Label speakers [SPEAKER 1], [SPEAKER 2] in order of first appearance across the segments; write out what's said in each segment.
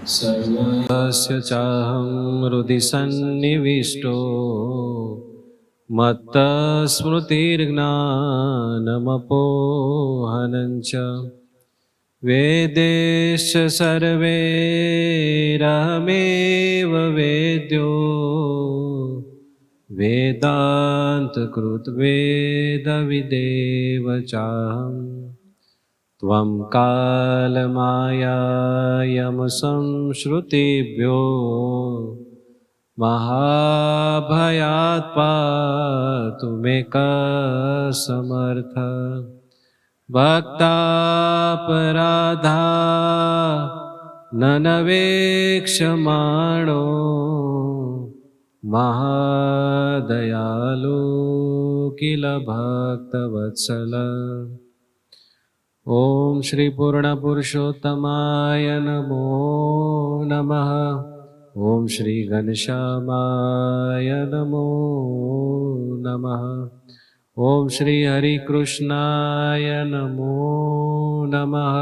[SPEAKER 1] सर्वस्य चाहं हृदि सन्निविष्टो मत्तस्मृतिर्ज्ञानमपोहनं च वेदेश्च सर्वैरहमेव वेद्यो वेदान्तकृद्वेदविदेव चाहम् त्वं कालमायायमसंश्रुतिभ्यो महाभयात् पातु मे समर्थ भक्तापराधा ननवेक्षमाणो महादयालु किल भक्तवत्सल। ओम श्री पूर्ण पुरुषोत्तमाय नमो नमः। ओम श्री घनश्यामाय नमो नमः। ओम श्री हरिकृष्णाय नमो नमः।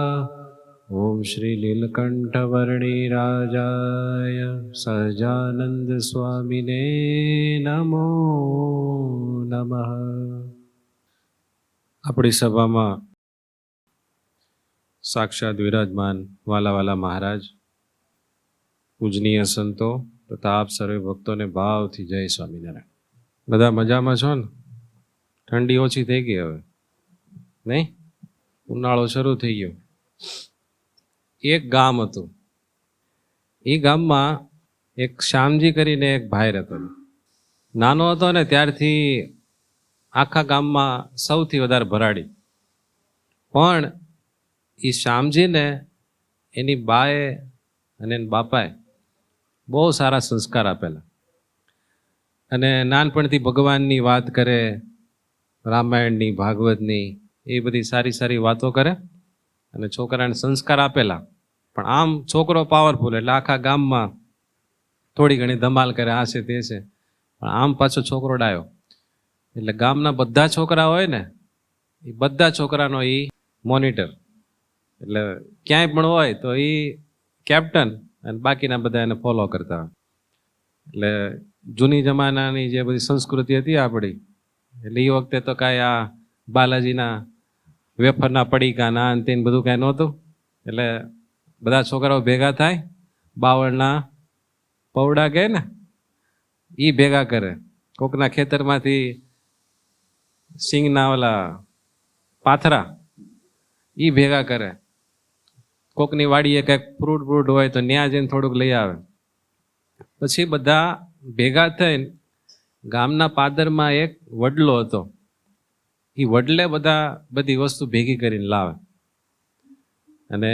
[SPEAKER 1] ओम श्री नीलकंठवर्णिराजाय सहजानंद स्वामिने नमो नमः। अपनी सभा में साक्षात विराजमान वाला वाला महाराज, पूजनीय संतो तथा आप सर्वे भक्तों ने भाव थी जय स्वामीनारायण। बधा मजा में छो ने? ठंडी ओછી થઈ ગઈ હવે નહીં? ઉનાળો શરૂ થઈ ગયો। એક ગામ હતું, એ ગામમાં એક શ્યામજી કરીને એક ભાઈ રહેતો। નાનો હતો ને ત્યારથી આખા ગામમાં સૌથી વધારે ભરાડી। પણ એ શ્યામજીને એની બાએ અને એના બાપાએ બહુ સારા સંસ્કાર આપેલા અને નાનપણથી ભગવાનની વાત કરે, રામાયણની, ભાગવતની, એ બધી સારી સારી વાતો કરે અને છોકરાને સંસ્કાર આપેલા। પણ આમ છોકરો પાવરફુલ એટલે આખા ગામમાં થોડી ઘણી ધમાલ કરે, આ છે તે છે, પણ આમ પાછો છોકરો ડાયો એટલે ગામના બધા છોકરા હોય ને એ બધા છોકરાનો એ મોનિટર, એટલે ક્યાંય પણ હોય તો એ કેપ્ટન અને બાકીના બધા એને ફોલો કરતા। એટલે જૂની જમાનાની જે બધી સંસ્કૃતિ હતી આપણી, એટલે એ વખતે તો કાંઈ આ બાલાજીના વેફરના પડીકા ના તેને બધું કાંઈ નહોતું। એટલે બધા છોકરાઓ ભેગા થાય, બાવળના પૌડા કહે ને એ ભેગા કરે, કોકના ખેતરમાંથી સિંગના ઓલા પાથરા એ ભેગા કરે, કોકની વાડીએ કંઈક ફ્રૂટ હોય તો ન્યા જઈને થોડુંક લઈ આવે। પછી બધા ભેગા થઈને ગામના પાદરમાં એક વડલો હતો, એ વડલે બધી વસ્તુ ભેગી કરીને લાવે અને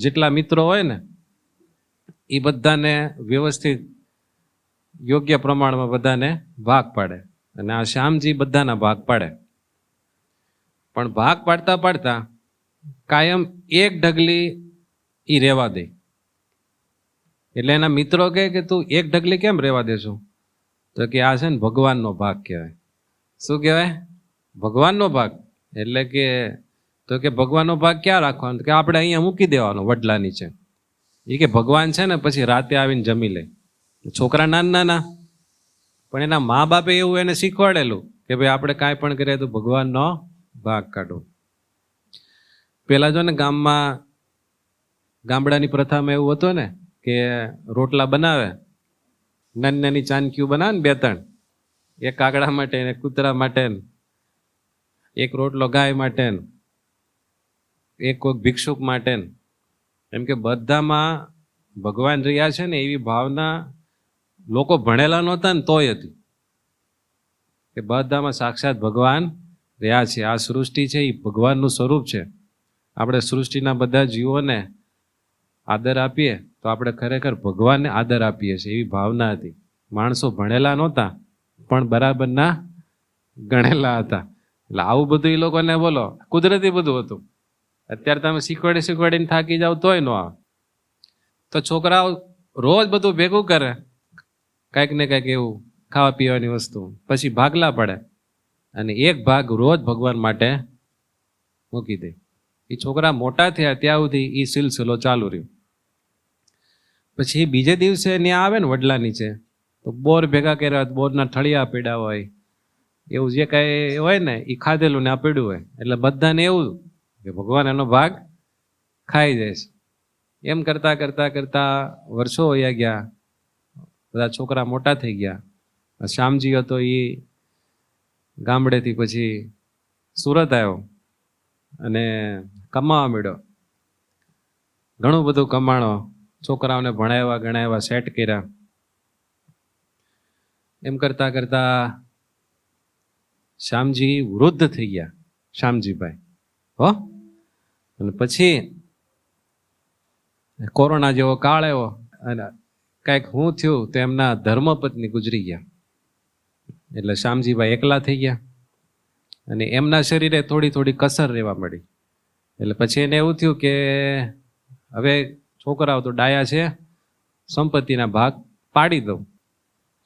[SPEAKER 1] જેટલા મિત્રો હોય ને એ બધાને વ્યવસ્થિત યોગ્ય પ્રમાણમાં બધાને ભાગ પાડે અને આ શ્યામજી બધાના ભાગ પાડે। પણ ભાગ પાડતા પાડતા કાયમ એક ઢગલી એ રહેવા દે। એટલે એના મિત્રો કહે કે તું એક ઢગલી કેમ રહેવા દેશું? તો કે આ છે ને ભગવાનનો ભાગ કહેવાય। શું કહેવાય? ભગવાનનો ભાગ। એટલે કે તો કે ભગવાનનો ભાગ ક્યાં રાખવાનો? કે આપણે અહીંયા મૂકી દેવાનો વડલા નીચે। એ કે ભગવાન છે ને પછી રાતે આવીને જમી લે। છોકરા નાના પણ એના મા બાપે એવું એને શીખવાડેલું કે ભાઈ આપણે કાંઈ પણ કરીએ તો ભગવાનનો ભાગ કાઢો। પેલા જો ને ગામડાની પ્રથામાં એવું હતું ને કે રોટલા બનાવે, નાની નાની ચાનકીઓ બનાવે ને 2-3, એક કાગડા માટે ને કૂતરા માટે, એક રોટલો ગાય માટે, એક કોઈ ભિક્ષુક માટે, એમ કે બધામાં ભગવાન રહ્યા છે ને એવી ભાવના લોકો ભણેલા નહોતા ને તોય હતી કે બધામાં સાક્ષાત ભગવાન રહ્યા છે। આ સૃષ્ટિ છે એ ભગવાનનું સ્વરૂપ છે। આપણે સૃષ્ટિના બધા જીવોને આદર આપીએ તો આપણે ખરેખર ભગવાનને આદર આપીએ છીએ એવી ભાવના હતી। માણસો ભણેલા નહોતા પણ બરાબરના ગણેલા હતા। એટલે આવું બધું એ લોકોને બોલો કુદરતી બધું હતું। અત્યારે તમે શીખવાડીને થાકી જાવ તોય ન આવે। તો છોકરાઓ રોજ બધું ભેગું કરે, કાંઈક ને કાંઈક એવું ખાવા પીવાની વસ્તુ, પછી ભાગલા પડે અને એક ભાગ રોજ ભગવાન માટે મૂકી દે। એ છોકરા મોટા થયા ત્યાં સુધી એ સિલસિલો ચાલુ રહ્યો। પછી બીજે દિવસે ત્યાં આવે ને વડલા નીચે તો બોર ભેગા કર્યા, બોરના ઠળિયા પીડા હોય, એવું જે કાંઈ હોય ને એ ખાધેલું ને આ પીડ્યું હોય, એટલે બધાને એવું કે ભગવાન એનો ભાગ ખાઈ જાય છે. એમ કરતા કરતા કરતા વર્ષો વયા ગયા, બધા છોકરા મોટા થઈ ગયા. શ્યામજી હતો એ ગામડેથી પછી સુરત આવ્યો અને કમાવા માંડ્યો. ઘણું બધું કમાણો, છોકરાઓને ભણાવ્યા ગણાવ્યા, સેટ કર્યા. એમ કરતા કરતા શ્યામજી વૃદ્ધ થઈ ગયા, શ્યામજીભાઈ હો. અને પછી કોરોના જેવો કાળ આવ્યો અને કાંઈક હું થયું તો એમના ધર્મપત્ની ગુજરી ગયા, એટલે શ્યામજીભાઈ એકલા થઈ ગયા અને એમના શરીરે થોડી થોડી કસર રહેવા મળી. એટલે પછી એને એવું થયું કે હવે છોકરાઓ તો ડાયા છે, સંપત્તિના ભાગ પાડી દઉં.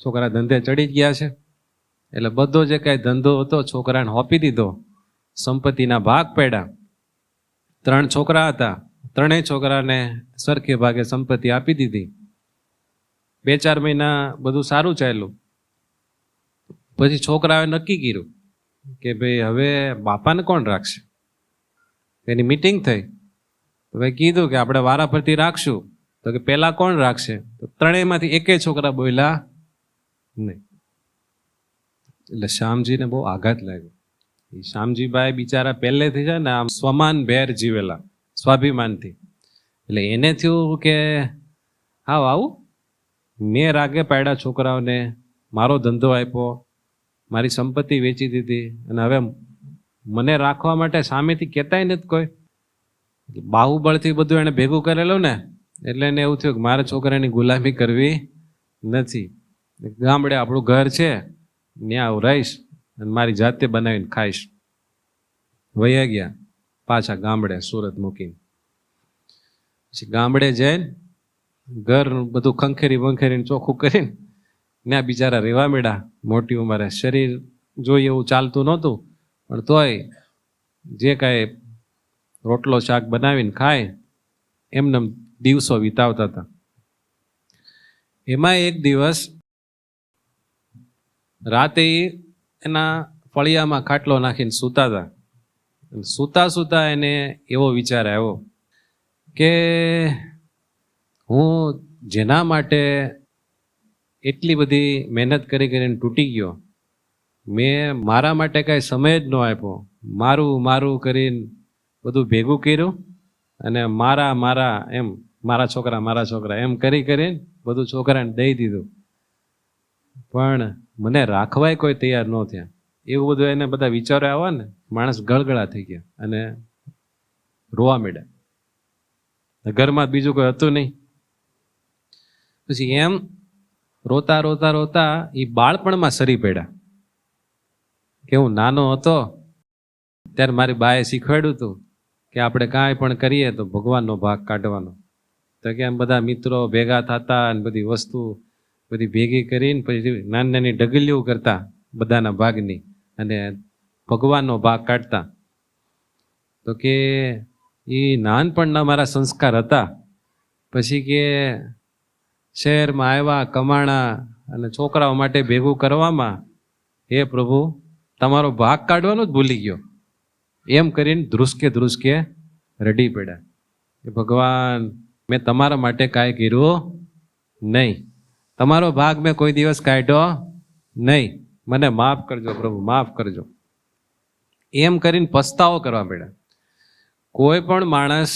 [SPEAKER 1] છોકરા ધંધે ચડી જ ગયા છે, એટલે બધો જે કાંઈ ધંધો હતો છોકરાને હોપી દીધો, સંપત્તિના ભાગ પડ્યા. 3 છોકરા હતા, 3 છોકરાને સરખે ભાગે સંપત્તિ આપી દીધી. 2-4 મહિના બધું સારું ચાલ્યું. પછી છોકરાએ નક્કી કર્યું કે ભાઈ હવે બાપાને કોણ રાખશે. એની મીટિંગ થઈ, હવે કીધું કે આપણે વારાફરતી રાખશું. તો કે પેલા કોણ રાખશે? તો 3માંથી એકેય છોકરા બોલ્યા નહીં. એટલે શ્યામજીને બહુ આઘાત લાગ્યો. એ શ્યામજીભાઈ બિચારા પહેલેથી છે ને આમ સ્વમાન ભેર જીવેલા, સ્વાભિમાનથી. એટલે એને થયું કે હા આવું મેં રાગે પાડ્યા છોકરાઓને, મારો ધંધો આપ્યો, મારી સંપત્તિ વેચી દીધી, અને હવે મને રાખવા માટે સામેથી કહેતાય નથી કોઈ. બાહુબળથી બધું એને ભેગું કરેલું ને, એટલે એને એવું થયું કે મારે છોકરાની ગુલામી કરવી નથી. ગામડે આપણું ઘર છે, ત્યાં રહીશ અને મારી જાતે બનાવીને ખાઈશ. વયા ગયા પાછા ગામડે, સુરત મૂકીને. પછી ગામડે જઈને ઘર બધું ખંખેરી વંખેરીને ચોખ્ખું કરીને ત્યાં બિચારા રહેવા માંડ્યા. મોટી ઉંમરે શરીર જોઈએ એવું ચાલતું નહોતું, પણ તોય જે કાંઈ રોટલો શાક બનાવીને ખાય એમને દિવસો વિતાવતા હતા. એમાં એક દિવસ રાતે એના ફળિયામાં ખાટલો નાખીને સૂતા હતા. સૂતા સૂતા એને એવો વિચાર આવ્યો કે હું જેના માટે એટલી બધી મહેનત કરી કરીને તૂટી ગયો, મેં મારા માટે કાંઈ સમય જ ન આપ્યો, મારું કરીને બધું ભેગું કર્યું અને મારા એમ મારા છોકરા એમ કરીને બધું છોકરાને દઈ દીધું, પણ મને રાખવાય કોઈ તૈયાર ન થયા. એવું બધું એને બધા વિચારો આવ્યા ને, માણસ ગળગળા થઈ ગયા અને રોવા માંડ્યા. ઘરમાં બીજું કોઈ હતું નહીં. પછી એમ રોતા રોતા રોતા એ બાળપણમાં સરી પડ્યા કે હું નાનો હતો ત્યારે મારી બાએ શીખવાડ્યું હતું કે આપણે કાંઈ પણ કરીએ તો ભગવાનનો ભાગ કાઢવાનો. તો કે એમ બધા મિત્રો ભેગા થતા અને બધી વસ્તુ બધી ભેગી કરીને પછી નાની નાની ઢગલીઓ કરતા બધાના ભાગની અને ભગવાનનો ભાગ કાઢતા. તો કે એ નાનપણના મારા સંસ્કાર હતા. પછી કે શહેરમાં આવ્યા, કમાણા અને છોકરાઓ માટે ભેગું કરવામાં હે પ્રભુ તમારો ભાગ કાઢવાનો જ ભૂલી ગયો. એમ કરીને ધ્રુસકે રડી પડ્યા કે ભગવાન મેં તમારા માટે કાંઈ કર્યું નહીં, તમારો ભાગ મેં કોઈ દિવસ કાઢ્યો નહીં, મને માફ કરજો પ્રભુ, માફ કરજો. એમ કરીને પસ્તાવો કરવા પડ્યા. કોઈ પણ માણસ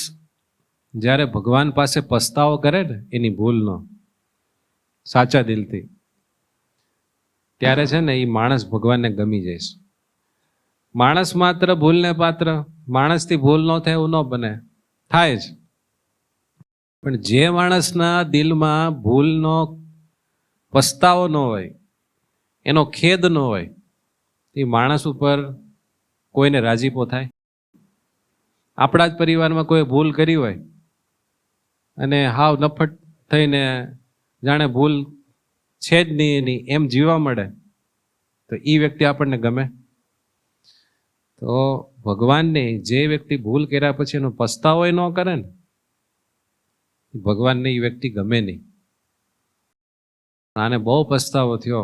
[SPEAKER 1] જ્યારે ભગવાન પાસે પસ્તાવો કરે ને એની ભૂલનો સાચા દિલથી, ત્યારે છે ને એ માણસ ભગવાનને ગમી જાય. માણસ માત્ર ભૂલને પાત્ર, માણસથી ભૂલ ન થાય એવું ન બને, થાય જ. પણ જે માણસના દિલમાં ભૂલનો પસ્તાવો ન હોય, એનો ખેદ ન હોય, એ માણસ ઉપર કોઈને રાજીપો થાય. આપણા જ પરિવારમાં કોઈ ભૂલ કરી હોય અને હાવ નફટ થઈને જાણે ભૂલ છે જ નહીં એની એમ જીવવા મળે તો એ વ્યક્તિ આપણને ગમે? તો ભગવાનને જે વ્યક્તિ ભૂલ કર્યા પછી એનો પસ્તાવો ન કરે ને, ભગવાનને એ વ્યક્તિ ગમે નહીં. આને બહુ પસ્તાવો થયો,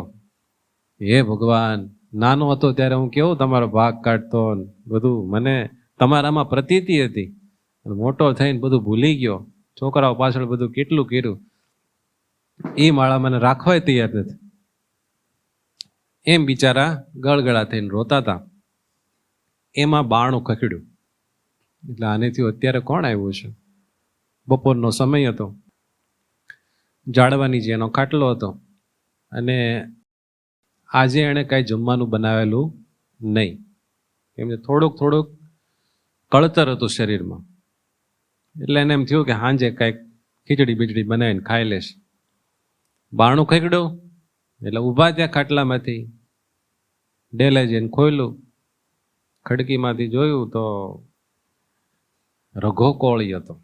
[SPEAKER 1] હે ભગવાન, નાનો હતો ત્યારે હું કેવો તમારો ભાગ કાઢતો બધું, મને તમારામાં પ્રતીતિ હતી, મોટો થઈને બધું ભૂલી ગયો, છોકરાઓ પાછળ બધું કેટલું કર્યું, એ માળા મને રાખવાય તૈયાર નથી. એમ બિચારા ગળગળા થઈને રોતા હતા. એમાં બારણું ખખડ્યું. એટલે આનેથી અત્યારે કોણ આવ્યું છે? બપોરનો સમય હતો, જાળવાની જે એનો ખાટલો હતો, અને આજે એણે કાંઈ જમવાનું બનાવેલું નહીં. એમને થોડુંક કળતર હતું શરીરમાં. એટલે એને એમ થયું કે સાંજે કાંઈક ખીચડી બીજડી બનાવીને ખાઈ લેશ. બારણું ખખડ્યું એટલે ઊભા ત્યાં ખાટલામાંથી, ડેલે જઈને ખોલ્યું, ખડકીમાંથી જોયું તો રઘો કોળી હતો.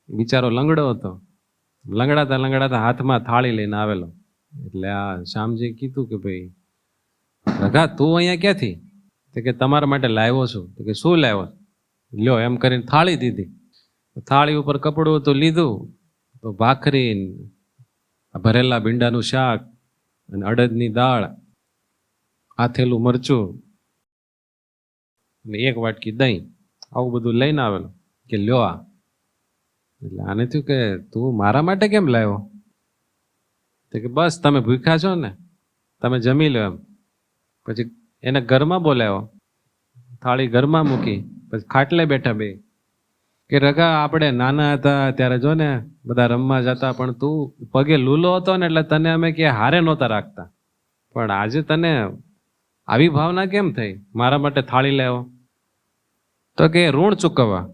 [SPEAKER 1] બિચારો લંગડો હતો. લંગડાતા હાથમાં થાળી લઈને આવેલો. એટલે આ શ્યામજી કીધું કે ભાઈ રઘા, તું અહીંયા ક્યાંથી? તો કે તમારા માટે લાવ્યો છું. તો કે શું લાવ્યો? લ્યો, એમ કરીને થાળી દીધી. થાળી ઉપર કપડું તો લીધું, તો ભાખરી, ભરેલા ભીંડાનું શાક અને અડદની દાળ, આથેલું મરચું અને એક વાટકી દહીં, આવું બધું લઈને આવેલો. કે લ્યો આ. એટલે આને થયું કે તું મારા માટે કેમ લાવ્યો? તો કે બસ તમે ભૂખ્યા છો ને, તમે જમી લો એમ. પછી એને ઘરમાં બોલાવ્યો, થાળી ઘરમાં મૂકી, પછી ખાટલે બેઠા બે. કે રઘા, આપણે નાના હતા ત્યારે જો ને બધા રમવા જતા, પણ તું પગે લૂલો હતો ને એટલે તને અમે કે હારે નહોતા રાખતા, પણ આજે તને આવી ભાવના કેમ થઈ? મારા માટે થાળી લાવ્યો? તો કે ઋણ ચૂકવવા.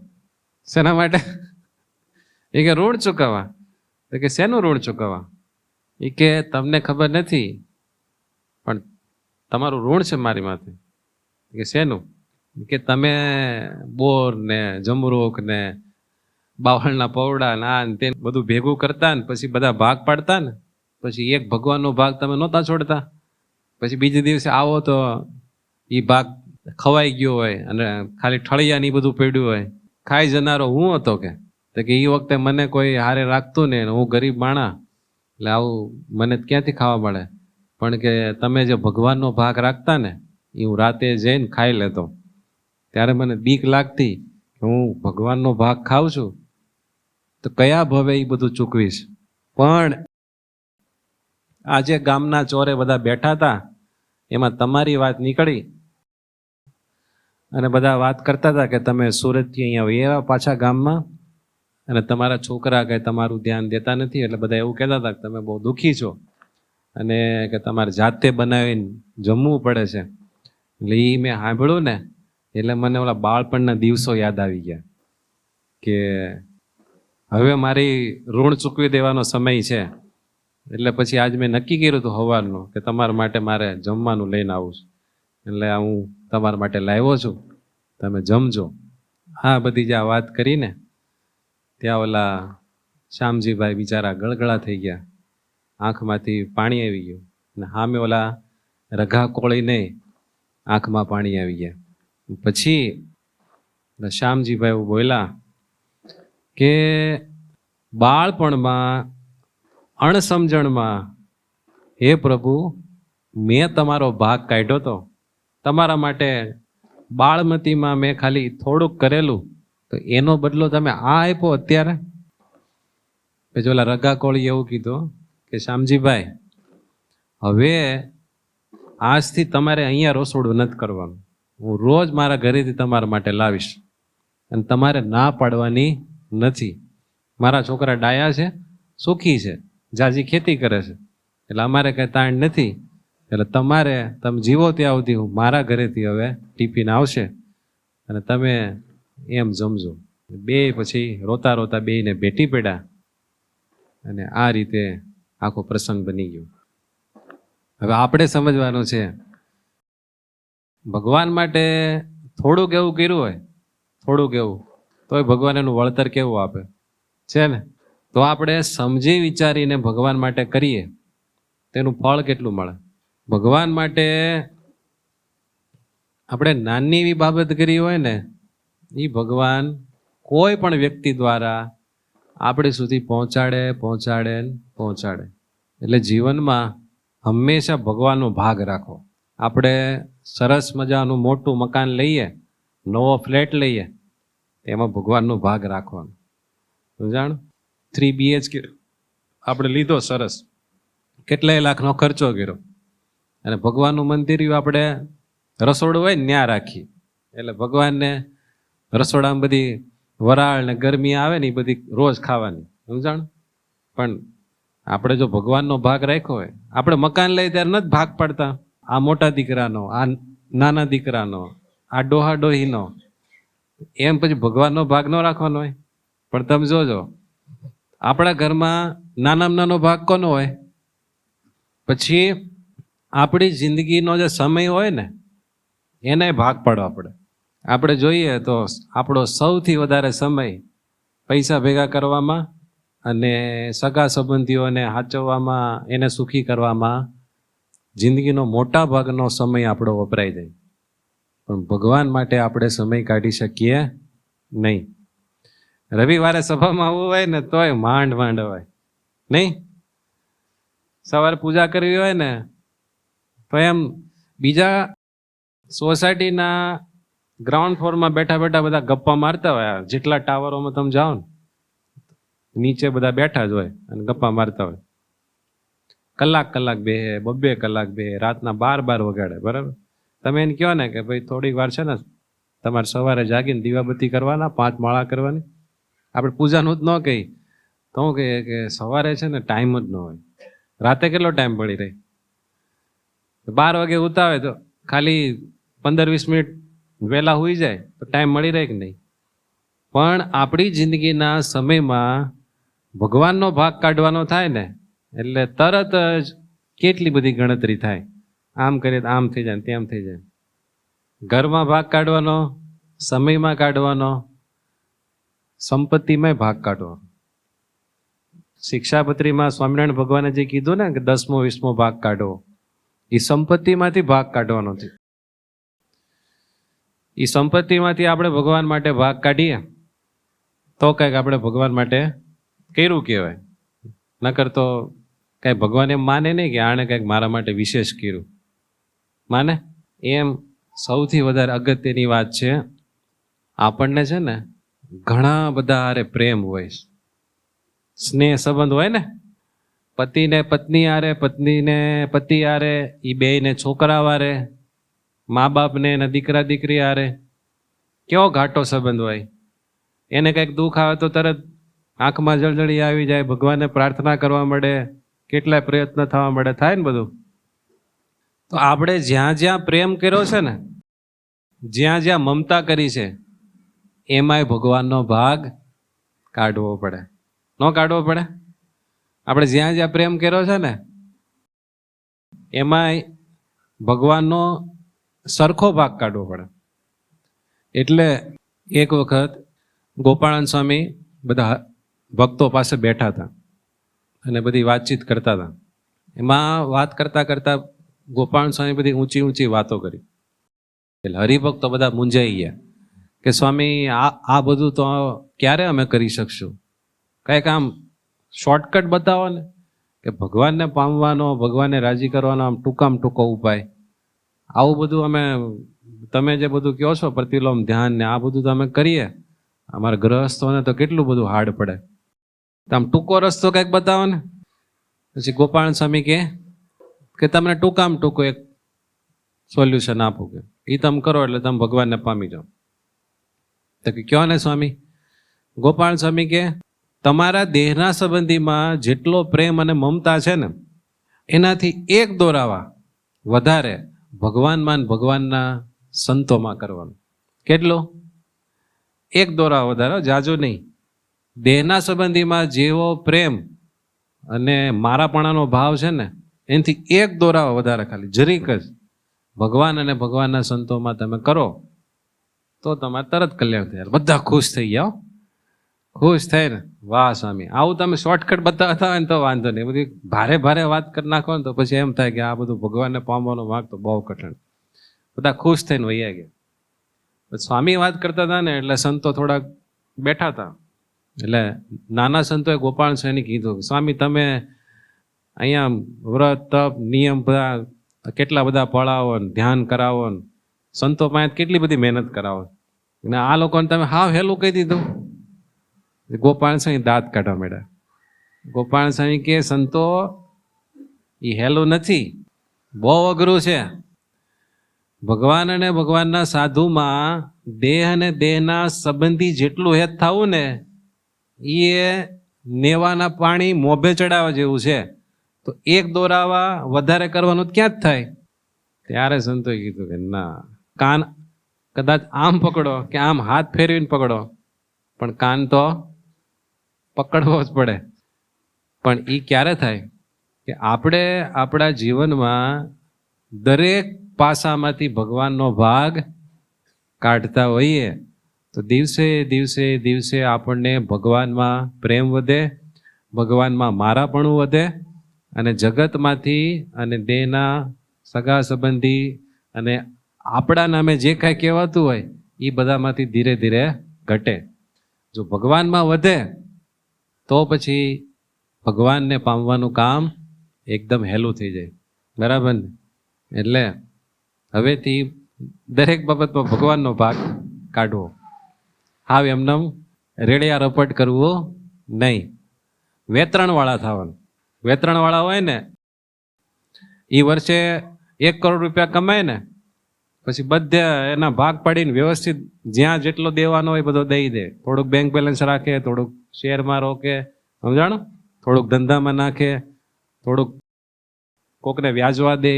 [SPEAKER 1] શેના માટે? એ કે ઋણ ચૂકવવા. તો કે શેનું ઋણ ચૂકવવા? એ કે તમને ખબર નથી, પણ તમારું ઋણ છે મારી માથે. કે શેનું? કે તમે બોર ને જમરૂખ ને બાવળના પૌડા ને આ તે બધું ભેગું કરતા ને પછી બધા ભાગ પાડતા ને, પછી એક ભગવાનનો ભાગ તમે નહોતા છોડતા. પછી બીજે દિવસે આવો તો એ ભાગ ખવાઈ ગયો હોય અને ખાલી ઠળિયા ને બધું પડ્યું હોય, ખાઈ જનારો હું હતો. કે એ વખતે મને કોઈ હારે રાખતું ને, હું ગરીબ માણા, એટલે આવું મને ક્યાંથી ખાવા મળે. પણ કે તમે જે ભગવાનનો ભાગ રાખતા ને, એ હું રાતે જઈને ખાઈ લેતો. ત્યારે મને બીક લાગતી કે હું ભગવાનનો ભાગ ખાઉં છું તો કયા ભવે એ બધું ચૂકવીશ. પણ આજે ગામના ચોરે બધા બેઠા હતા, એમાં તમારી વાત નીકળી અને બધા વાત કરતા હતા કે તમે સુરતથી અહીંયા આવ્યા પાછા ગામમાં, અને તમારા છોકરા કંઈ તમારું ધ્યાન દેતા નથી. એટલે બધા એવું કહેતા હતા કે તમે બહુ દુઃખી છો અને કે તમારે જાતે બનાવીને જમવું પડે છે. એટલે એ મેં સાંભળ્યું ને એટલે મને ઓલા બાળપણના દિવસો યાદ આવી ગયા કે હવે મારી ઋણ ચૂકવી દેવાનો સમય છે. એટલે પછી આજ મેં નક્કી કર્યું હતું સવારનું કે તમારા માટે મારે જમવાનું લઈને આવું છું. એટલે હું તમારા માટે લાવ્યો છું, તમે જમજો. હા, બધી જે આ વાત કરીને ત્યાં ઓલા શ્યામજીભાઈ બિચારા ગળગળા થઈ ગયા, આંખમાંથી પાણી આવી ગયું. અને સામે ઓલા રઘા કોળીને આંખમાં પાણી આવી ગયા. પછી શ્યામજીભાઈ એવું બોલ્યા કે બાળપણમાં અણસમજણમાં હે પ્રભુ, મેં તમારો ભાગ કાઢ્યો હતો, તમારા માટે બાળમતીમાં મેં ખાલી થોડુંક કરેલું, તો એનો બદલો તમે આ આપ્યો અત્યારે. પછી ઓલા રઘા કોળી એવું કીધું કે શ્યામજીભાઈ, હવે આજથી તમારે અહીંયા રસોડું નથી કરવાનું, હું રોજ મારા ઘરેથી તમારા માટે લાવીશ અને તમારે ના પાડવાની નથી. મારા છોકરા ડાયા છે, સુખી છે, જાજી ખેતી કરે છે, એટલે અમારે કંઈ તાણ નથી. એટલે તમારે તમે જીવો ત્યાં સુધી હું મારા ઘરેથી હવે ટિફિન આવશે અને તમે એમ જમજો. બે પછી રોતા રોતા બેયને ભેટી પડ્યા અને આ રીતે આખો પ્રસંગ બની ગયો. હવે આપણે સમજવાનું છે, ભગવાન માટે થોડુંક એવું કર્યું હોય, થોડુંક એવું, તોય ભગવાન એનું વળતર કેવું આપે છે ને. તો આપણે સમજી વિચારીને ભગવાન માટે કરીએ તેનું ફળ કેટલું મળે. ભગવાન માટે આપણે નાની એવી બાબત કરી હોય ને, એ ભગવાન કોઈ પણ વ્યક્તિ દ્વારા આપણી સુધી પહોંચાડે પહોંચાડે ને પહોંચાડે. એટલે જીવનમાં હંમેશા ભગવાનનો ભાગ રાખો. આપણે સરસ મજાનું મોટું મકાન લઈએ, નવો ફ્લેટ લઈએ, એમાં ભગવાનનો ભાગ રાખવાનો. સમજાણ? 3 BHK આપણે લીધો, સરસ, કેટલાય લાખનો ખર્ચો કર્યો, અને ભગવાનનું મંદિર આપણે રસોડું હોય ને ત્યાં રાખીએ. એટલે ભગવાનને રસોડામાં બધી વરાળ ને ગરમી આવે ને એ બધી રોજ ખાવાની. સમજાણ? પણ આપણે જો ભગવાનનો ભાગ રાખ્યો હોય, આપણે મકાન લઈએ ત્યારે નથી ભાગ પાડતા, આ મોટા દીકરાનો, આ નાના દીકરાનો, આ ડોહા ડોહીનો, એમ પછી ભગવાનનો ભાગ ન રાખવાનો હોય. પણ તમે જોજો, આપણા ઘરમાં નાનામાં નાનો ભાગ કોનો હોય? પછી આપણી જિંદગીનો જે સમય હોય ને એને ભાગ પાડો. આપણે જોઈએ તો આપણો સૌથી વધારે સમય પૈસા ભેગા કરવામાં અને સગા સંબંધીઓને સાચવવામાં, એને સુખી કરવામાં જિંદગીનો મોટા ભાગનો સમય આપણો વપરાઈ જાય. પણ ભગવાન માટે આપણે સમય કાઢી શકીએ નહીં. રવિવારે સભામાં આવવું હોય ને તોય માંડ હોય નહીં. સવારે પૂજા કરવી હોય ને તો એમ બીજા સોસાયટીના ગ્રાઉન્ડ ફ્લોરમાં બેઠા બધા ગપ્પા મારતા હોય. જેટલા ટાવરોમાં તમે જાઓ ને, નીચે બધા બેઠા જ હોય અને ગપ્પા મારતા હોય. કલાક બે, 2 કલાક બે, રાતના 12 વગાડે. બરાબર? તમે એને કહો ને કે ભાઈ થોડીક વાર છે ને તમારે સવારે જાગીને દીવાબત્તી કરવાના, 5 માળા કરવાની. આપણે પૂજાનું જ ન કહી તો હું કહીએ કે સવારે છે ને ટાઈમ જ ન હોય. રાતે કેટલો ટાઈમ પડી રહે? 12 વાગે ઉતાવે તો ખાલી 15-20 મિનિટ વહેલા હોઈ જાય તો ટાઈમ મળી રહે કે નહીં? પણ આપણી જિંદગીના સમયમાં ભગવાનનો ભાગ કાઢવાનો થાય ને એટલે તરત જ કેટલી બધી ગણતરી થાય. આમ કરીએ તો આમ થઈ જાય, તેમ થઈ જાય. ઘરમાં ભાગ કાઢવાનો, સમયમાં કાઢવાનો, સંપત્તિમાં ભાગ કાઢવાનો. શિક્ષાપત્રીમાં સ્વામિનારાયણ ભગવાને જે કીધું ને કે 10મો 20મો ભાગ કાઢો, એ સંપત્તિમાંથી ભાગ કાઢવાનો છે. એ સંપત્તિમાંથી આપણે ભગવાન માટે ભાગ કાઢીએ તો કંઈક આપણે ભગવાન માટે કર્યું કહેવાય. નકર તો કંઈ ભગવાન એમ માને નહીં કે આણે કંઈક મારા માટે વિશેષ કર્યું. માને? એમ સૌથી વધારે અગત્યની વાત છે, આપણને છે ને ઘણા બધા હારે પ્રેમ હોય, સ્નેહ સંબંધ હોય ને. પતિને પત્ની હારે, પત્નીને પતિ હારે, એ બેયને છોકરા હારે, મા બાપને એના દીકરા દીકરી હારે કેવો ઘાટો સંબંધ હોય. એને કંઈક દુઃખ આવે તો તરત આંખમાં જળજળી આવી જાય, ભગવાનને પ્રાર્થના કરવા મળે, કેટલાય પ્રયત્ન થવા મળે, થાય ને બધું. તો આપણે જ્યાં જ્યાં પ્રેમ કર્યો છે ને, જ્યાં જ્યાં મમતા કરી છે, એમાંય ભગવાનનો ભાગ કાઢવો પડે. ન કાઢવો પડે? આપણે જ્યાં જ્યાં પ્રેમ કર્યો છે ને એમાંય ભગવાનનો સરખો ભાગ કાઢવો પડે. એટલે એક વખત ગોપાળાન સ્વામી બધા ભક્તો પાસે બેઠા હતા અને બધી વાતચીત કરતા હતા. એમાં વાત કરતા કરતા ગોપાળાન સ્વામી બધી ઊંચી વાતો કરી. એટલે હરિભક્તો બધા મૂંઝાઈ ગયા કે સ્વામી આ બધું તો ક્યારે અમે કરી શકશું? કંઈક આમ શોર્ટકટ બતાવો ને, કે ભગવાનને પામવાનો, ભગવાનને રાજી કરવાનો આમ ટૂંકામાં ટૂંકો ઉપાય. આવું બધું તમે જે બધું કહો છો પ્રતિલોમ ધ્યાન ને આ બધું તો અમે કરીએ, અમારા ગ્રહસ્થોને તો કેટલું બધું હાર્ડ પડે. તો આમ ટૂંકો રસ્તો કંઈક બતાવો ને. પછી ગોપાલ સ્વામી કે તમને ટૂંકામાં ટૂંકો એક સોલ્યુશન આપું, કે એ તમે કરો એટલે તમે ભગવાનને પામી જાઓ. તો કે કયો ને સ્વામી? ગોપાલ સ્વામી કે તમારા દેહના સંબંધીમાં જેટલો પ્રેમ અને મમતા છે ને એનાથી એક દોરાવા વધારે ભગવાનમાં, ભગવાનના સંતોમાં કરવાનું. કેટલો? એક દોરાવા વધારે, જાજો નહીં. દેહના સંબંધીમાં જેવો પ્રેમ અને મારાપણાનો ભાવ છે ને એનાથી એક દોરાવા વધારે, ખાલી જરીક જ ભગવાન અને ભગવાનના સંતોમાં તમે કરો તો તમારે તરત કલ્યાણ થાય. બધા ખુશ થઈ જાઓ, ખુશ થાય ને. વાહ સ્વામી, આવું તમે શોર્ટકટ બતાવતા હોય ને તો વાંધો નહીં. બધી ભારે વાત કરી નાખો ને તો પછી એમ થાય કે આ બધું ભગવાનને પામવાનો માર્ગ તો બહુ કઠણ. બધા ખુશ થઈને વૈયા ગયા. સ્વામી વાત કરતા હતા ને એટલે સંતો થોડાક બેઠા હતા. એટલે નાના સંતોએ ગોપાલ સ્વામીને કીધું, સ્વામી તમે અહીંયા વ્રત તપ નિયમ બધા કેટલા બધા પળાવો ને ધ્યાન કરાવો ને સંતો પાસે કેટલી બધી મહેનત કરાવો, અને આ લોકોને તમે હાવ હેલું કહી દીધું. ગોપાલ સ્વામી દાંત કાઢવા માંડ્યા. ગોપાલ સ્વામી કે સંતો એ હેલું નથી, બહુ અઘરું છે. ભગવાન અને ભગવાનના સાધુમાં દેહ અને દેહના સંબંધી જેટલું હેત થવું ને એ નેવાના પાણી મોભે ચડાવવા જેવું છે. તો એક દોરાવા વધારે કરવાનું ક્યાં જ થાય. ત્યારે સંતોએ કીધું કે ના, કાન કદાચ આમ પકડો કે આમ હાથ ફેરવીને પકડો, પણ કાન તો પકડવો જ પડે. પણ એ ક્યારે થાય કે આપણે આપણા જીવનમાં દરેક પાસામાંથી ભગવાનનો ભાગ કાઢતા હોઈએ તો દિવસે દિવસે દિવસે આપણને ભગવાનમાં પ્રેમ વધે, ભગવાનમાં મારાપણું વધે, અને જગતમાંથી અને દેહના સગા સંબંધી અને આપણા નામે જે કાંઈ કહેવાતું હોય એ બધામાંથી ધીરે ધીરે ઘટે. જો ભગવાનમાં વધે તો પછી ભગવાનને પામવાનું કામ એકદમ હેલું થઈ જાય. બરાબર ને? એટલે હવેથી દરેક બાબતમાં ભગવાનનો ભાગ કાઢવો. હાવ એમને રેડિયા રપટ કરવું નહીં. વેતરણવાળા થવાનું. વેતરણવાળા હોય ને એ વર્ષે 1 કરોડ રૂપિયા કમાય ને પછી બધે એના ભાગ પાડીને વ્યવસ્થિત જ્યાં જેટલો દેવાનો હોય બધો દઈ દે. થોડુંક બેંક બેલેન્સ રાખે, થોડુંક શેરમાં રોકે, સમજાણું, થોડુંક ધંધામાં નાખે, થોડુંક કોકને વ્યાજવા દે,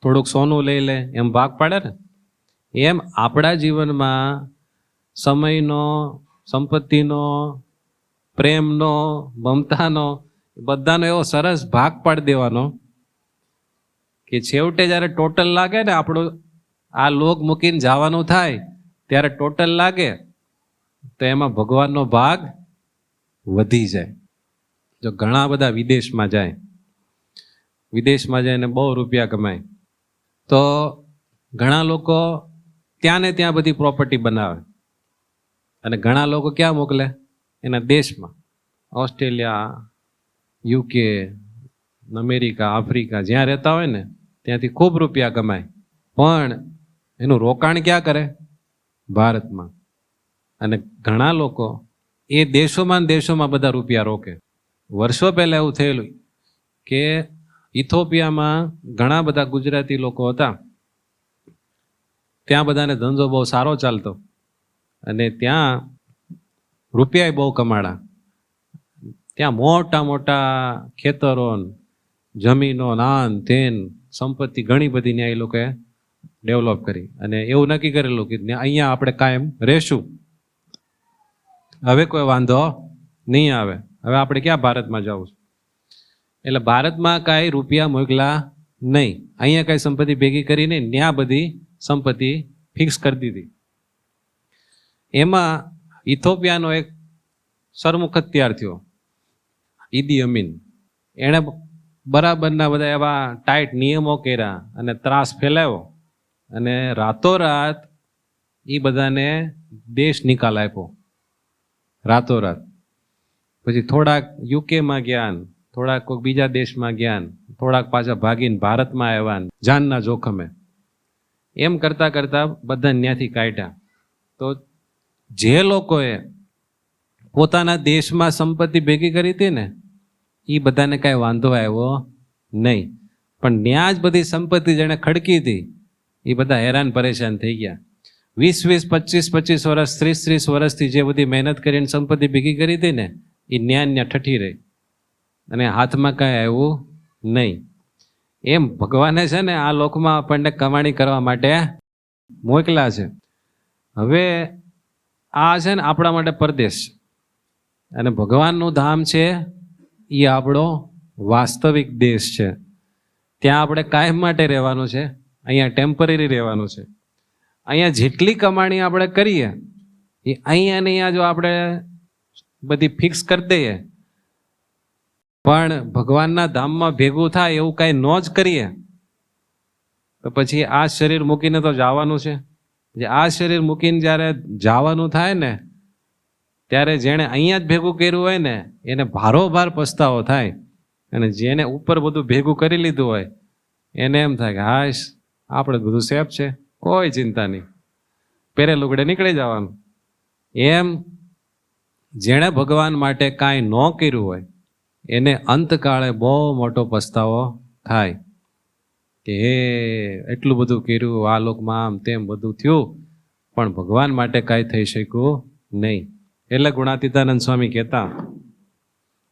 [SPEAKER 1] થોડુંક સોનું લઈ લે, એમ ભાગ પાડે ને. એમ આપણા જીવનમાં સમયનો, સંપત્તિનો, પ્રેમનો, મમતાનો, બધાનો એવો સરસ ભાગ પાડી દેવાનો કે છેવટે જ્યારે ટોટલ લાગે ને આપણું આ લોક મૂકીને જવાનું થાય ત્યારે ટોટલ લાગે તો એમાં ભગવાનનો ભાગ વધી જાય. જો ઘણા બધા વિદેશમાં જાય, વિદેશમાં જઈને બહુ રૂપિયા કમાય, તો ઘણા લોકો ત્યાં ને ત્યાં બધી પ્રોપર્ટી બનાવે અને ઘણા લોકો ક્યાં મોકલે? એના દેશમાં. ઓસ્ટ્રેલિયા, UK, અમેરિકા, આફ્રિકા, જ્યાં રહેતા હોય ને ત્યાંથી ખૂબ રૂપિયા કમાય, પણ એનું રોકાણ ક્યાં કરે? ભારતમાં. અને ઘણા લોકો એ દેશોમાં બધા રૂપિયા રોકે. વર્ષો પહેલાં એવું થયેલું કે ઇથોપિયામાં ઘણા બધા ગુજરાતી લોકો હતા. ત્યાં બધાને ધંધો બહુ સારો ચાલતો અને ત્યાં રૂપિયા બહુ કમાડા. ત્યાં મોટા મોટા ખેતરો, જમીનો, નાન તેન સંપત્તિ ઘણી બધી ત્યાં એ લોકોએ ડેવલપ કરી અને એવું નક્કી કરેલું કે અહીંયા આપણે કાયમ રહેશું, હવે કોઈ વાંધો નહીં આવે, હવે આપણે ક્યાં ભારતમાં જવું છે. એટલે ભારતમાં કાંઈ રૂપિયા મોકલા નહીં, અહીંયા કાંઈ સંપત્તિ ભેગી કરી નહીં, ત્યાં બધી સંપત્તિ ફિક્સ કરી દીધી. એમાં ઇથોપિયાનો એક સરમુખ તૈયાર થયો, ઈદી અમીન. એણે બરાબરના બધા એવા ટાઈટ નિયમો કર્યા અને ત્રાસ ફેલાવ્યો અને રાતોરાત એ બધાને દેશ નિકાલ આપ્યો, રાતોરાત. પછી થોડાક યુકેમાં ગયા, થોડાક કોઈ બીજા દેશમાં ગયા, થોડાક પાછા ભાગીને ભારતમાં આવ્યા જાનના જોખમે. એમ કરતાં કરતાં બધા ત્યાંથી કાઢ્યા. તો જે લોકોએ પોતાના દેશમાં સંપત્તિ ભેગી કરી હતી ને એ બધાને કાંઈ વાંધો આવ્યો નહીં, પણ ત્યાં જ બધી સંપત્તિ જેણે ખડકી હતી એ બધા હેરાન પરેશાન થઈ ગયા. 20-20, 25-25 વર્ષ, 30-30 વર્ષથી જે બધી મહેનત કરીને સંપત્તિ ભેગી કરી હતી ને એ ન્યા ઠઠી રહી અને હાથમાં કાંઈ આવ્યું નહીં. એમ ભગવાને છે ને આ લોકમાં આપણને કમાણી કરવા માટે મોકલ્યા છે. હવે આ છે ને આપણા માટે પરદેશ અને ભગવાનનું ધામ છે એ આપણો વાસ્તવિક દેશ છે. ત્યાં આપણે કાયમ માટે રહેવાનું છે, અહીંયા ટેમ્પરરી રહેવાનું છે. અહીંયા જેટલી કમાણી આપણે કરીએ એ અહીંયા ને અહીંયા જો આપણે બધી ફિક્સ કરી દઈએ પણ ભગવાનના ધામમાં ભેગું થાય એવું કાંઈ ન જ કરીએ તો પછી આ શરીર મૂકીને તો જવાનું છે. જે આ શરીર મૂકીને જ્યારે જવાનું થાય ને ત્યારે જેણે અહીંયા જ ભેગું કર્યું હોય ને એને ભારોભાર પસ્તાવો થાય, અને જેને ઉપર બધું ભેગું કરી લીધું હોય એને એમ થાય કે હાશ આપણે બધું સેફ છે, કોઈ ચિંતા નહીં, પહેરે લુગડે નીકળી જવાનું. એમ જેણે ભગવાન માટે કાંઈ ન કર્યું હોય એને અંતકાળે બહુ મોટો પસ્તાવો થાય કે હે એટલું બધું કર્યું, આ લોકમાં આમ તેમ બધું થયું, પણ ભગવાન માટે કાંઈ થઈ શક્યું નહીં. એટલે ગુણાતીતાનંદ સ્વામી કહેતા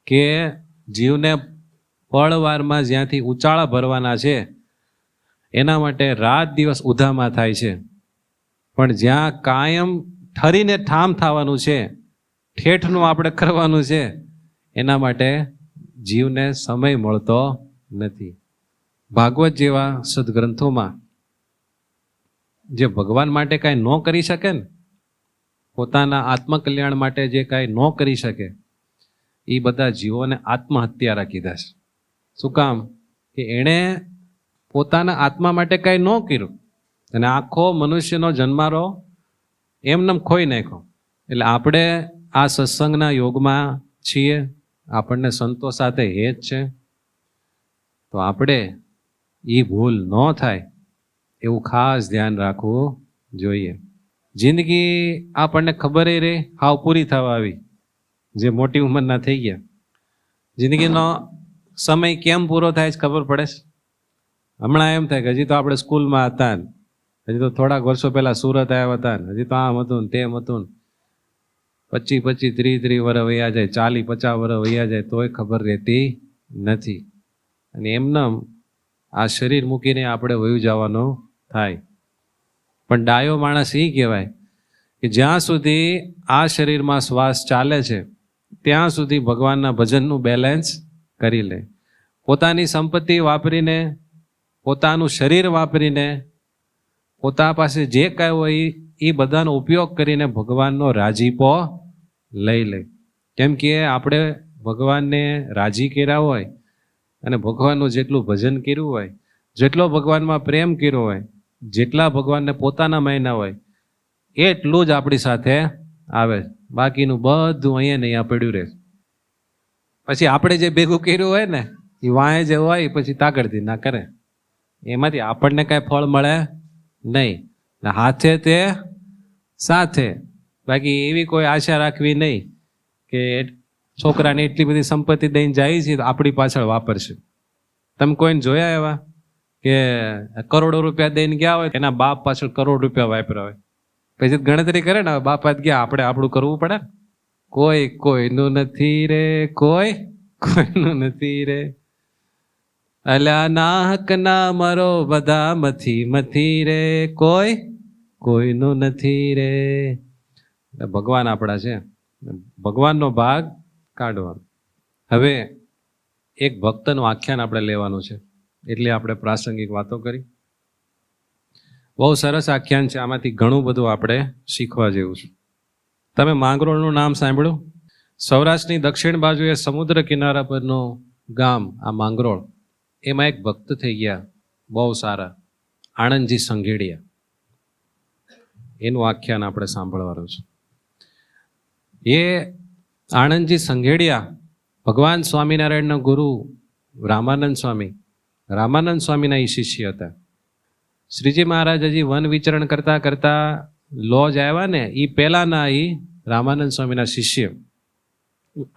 [SPEAKER 1] કે જીવને પળવારમાં જ્યાંથી ઉચાળા ભરવાના છે એના માટે રાત દિવસ ઉધામાં થાય છે, પણ જ્યાં કાયમ ઠરીને ઠામ થવાનું છે, ઠેઠનું આપણે કરવાનું છે, એના માટે જીવને સમય મળતો નથી. ભાગવત જેવા સદગ્રંથોમાં જે ભગવાન માટે કાંઈ ન કરી શકે ને, પોતાના આત્મકલ્યાણ માટે જે કાંઈ ન કરી શકે, એ બધા જીવોને આત્મહત્યારા કીધા છે. શું કામ? કે એણે પોતાના આત્મા માટે કાંઈ ન કર્યું અને આખો મનુષ્યનો જન્મારો એમનેમ ખોઈ નાખ્યો. એટલે આપણે આ સત્સંગના યોગમાં છીએ, આપણને સંતો સાથે હેત છે, તો આપણે એ ભૂલ ન થાય એવું ખાસ ધ્યાન રાખવું જોઈએ. જિંદગી આપણને ખબર રહે હાવ પૂરી થવા આવી, જે મોટી ઉંમરના થઈ ગયા, જિંદગીનો સમય કેમ પૂરો થાય છે ખબર પડે છે? હમણાં એમ થાય કે હજી તો આપણે સ્કૂલમાં હતા ને, હજી તો થોડાક વર્ષો પહેલા સુરત આવ્યા હતા ને, હજી તો આમ હતું ને તેમ હતું ને, 25 30 વર્ષ વયા જાય, 40 50 વર્ષ વયા જાય તોય ખબર રહેતી નથી. અને એમનેમ આ શરીર મૂકીને આપણે વયું જવાનું થાય. પણ ડાયો માણસ એ કહેવાય કે જ્યાં સુધી આ શરીરમાં શ્વાસ ચાલે છે ત્યાં સુધી ભગવાનના ભજનનું બેલેન્સ કરી લે. પોતાની સંપત્તિ વાપરીને, પોતાનું શરીર વાપરીને, પોતા પાસે જે કાંઈ હોય એ બધાનો ઉપયોગ કરીને ભગવાનનો રાજીપો લઈ લે. કેમ કે આપણે ભગવાનને રાજી કર્યા હોય અને ભગવાનનું જેટલું ભજન કર્યું હોય, જેટલો ભગવાનમાં પ્રેમ કર્યો હોય, જેટલા ભગવાનને પોતાના માન્યા હોય એટલું જ આપણી સાથે આવે. બાકીનું બધું અહીંયા ને અહીંયા પડ્યું રહે. પછી આપણે જે ભેગું કર્યું હોય ને એ વાંહે જે હોય પછી તાકડથી ના કરે, એમાંથી આપણને કાંઈ ફળ મળે નહીં. હાથે તે સાથે, બાકી એવી કોઈ આશા રાખવી નહીં કે છોકરાને એટલી બધી સંપત્તિ દઈને જાય છે તો આપણી પાછળ વાપરશે. તમે કોઈને જોયા એવા કે કરોડો રૂપિયા દઈને ગયા હોય, એના બાપ પાછળ કરોડ રૂપિયા વાપર્યા હોય, પછી ગણતરી કરે ને બાપા ગયા આપણે આપણું કરવું પડે. કોઈનું નથી રે, કોઈનું નથી રે, અલ્યા નાહક ના મરો બધા મથી રે, કોઈનું નથી રે. ભગવાન આપણા છે, ભગવાનનો ભાગ કાઢવાનો. હવે એક ભક્તનું આખ્યાન આપણે લેવાનું છે, એટલે આપણે પ્રાસંગિક વાતો કરી. બહુ સરસ આખ્યાન છે, આમાંથી ઘણું બધું આપણે શીખવા જેવું છે. તમે માંગરોળનું નામ સાંભળ્યું? સૌરાષ્ટ્રની દક્ષિણ બાજુએ સમુદ્ર કિનારા પરનું ગામ આ માંગરોળ, એમાં એક ભક્ત થઈ ગયા બહુ સારા, આણંદજી સંઘેડિયા. એનું આખ્યાન આપણે સાંભળવાનું છે. એ આણંદજી સંઘેડિયા ભગવાન સ્વામિનારાયણના ગુરુ રામાનંદ સ્વામીના એ શિષ્ય હતા. શ્રીજી મહારાજ હજી વન વિચરણ કરતા કરતા લોજ આવ્યા ને, એ પહેલાના એ રામાનંદ સ્વામીના શિષ્ય.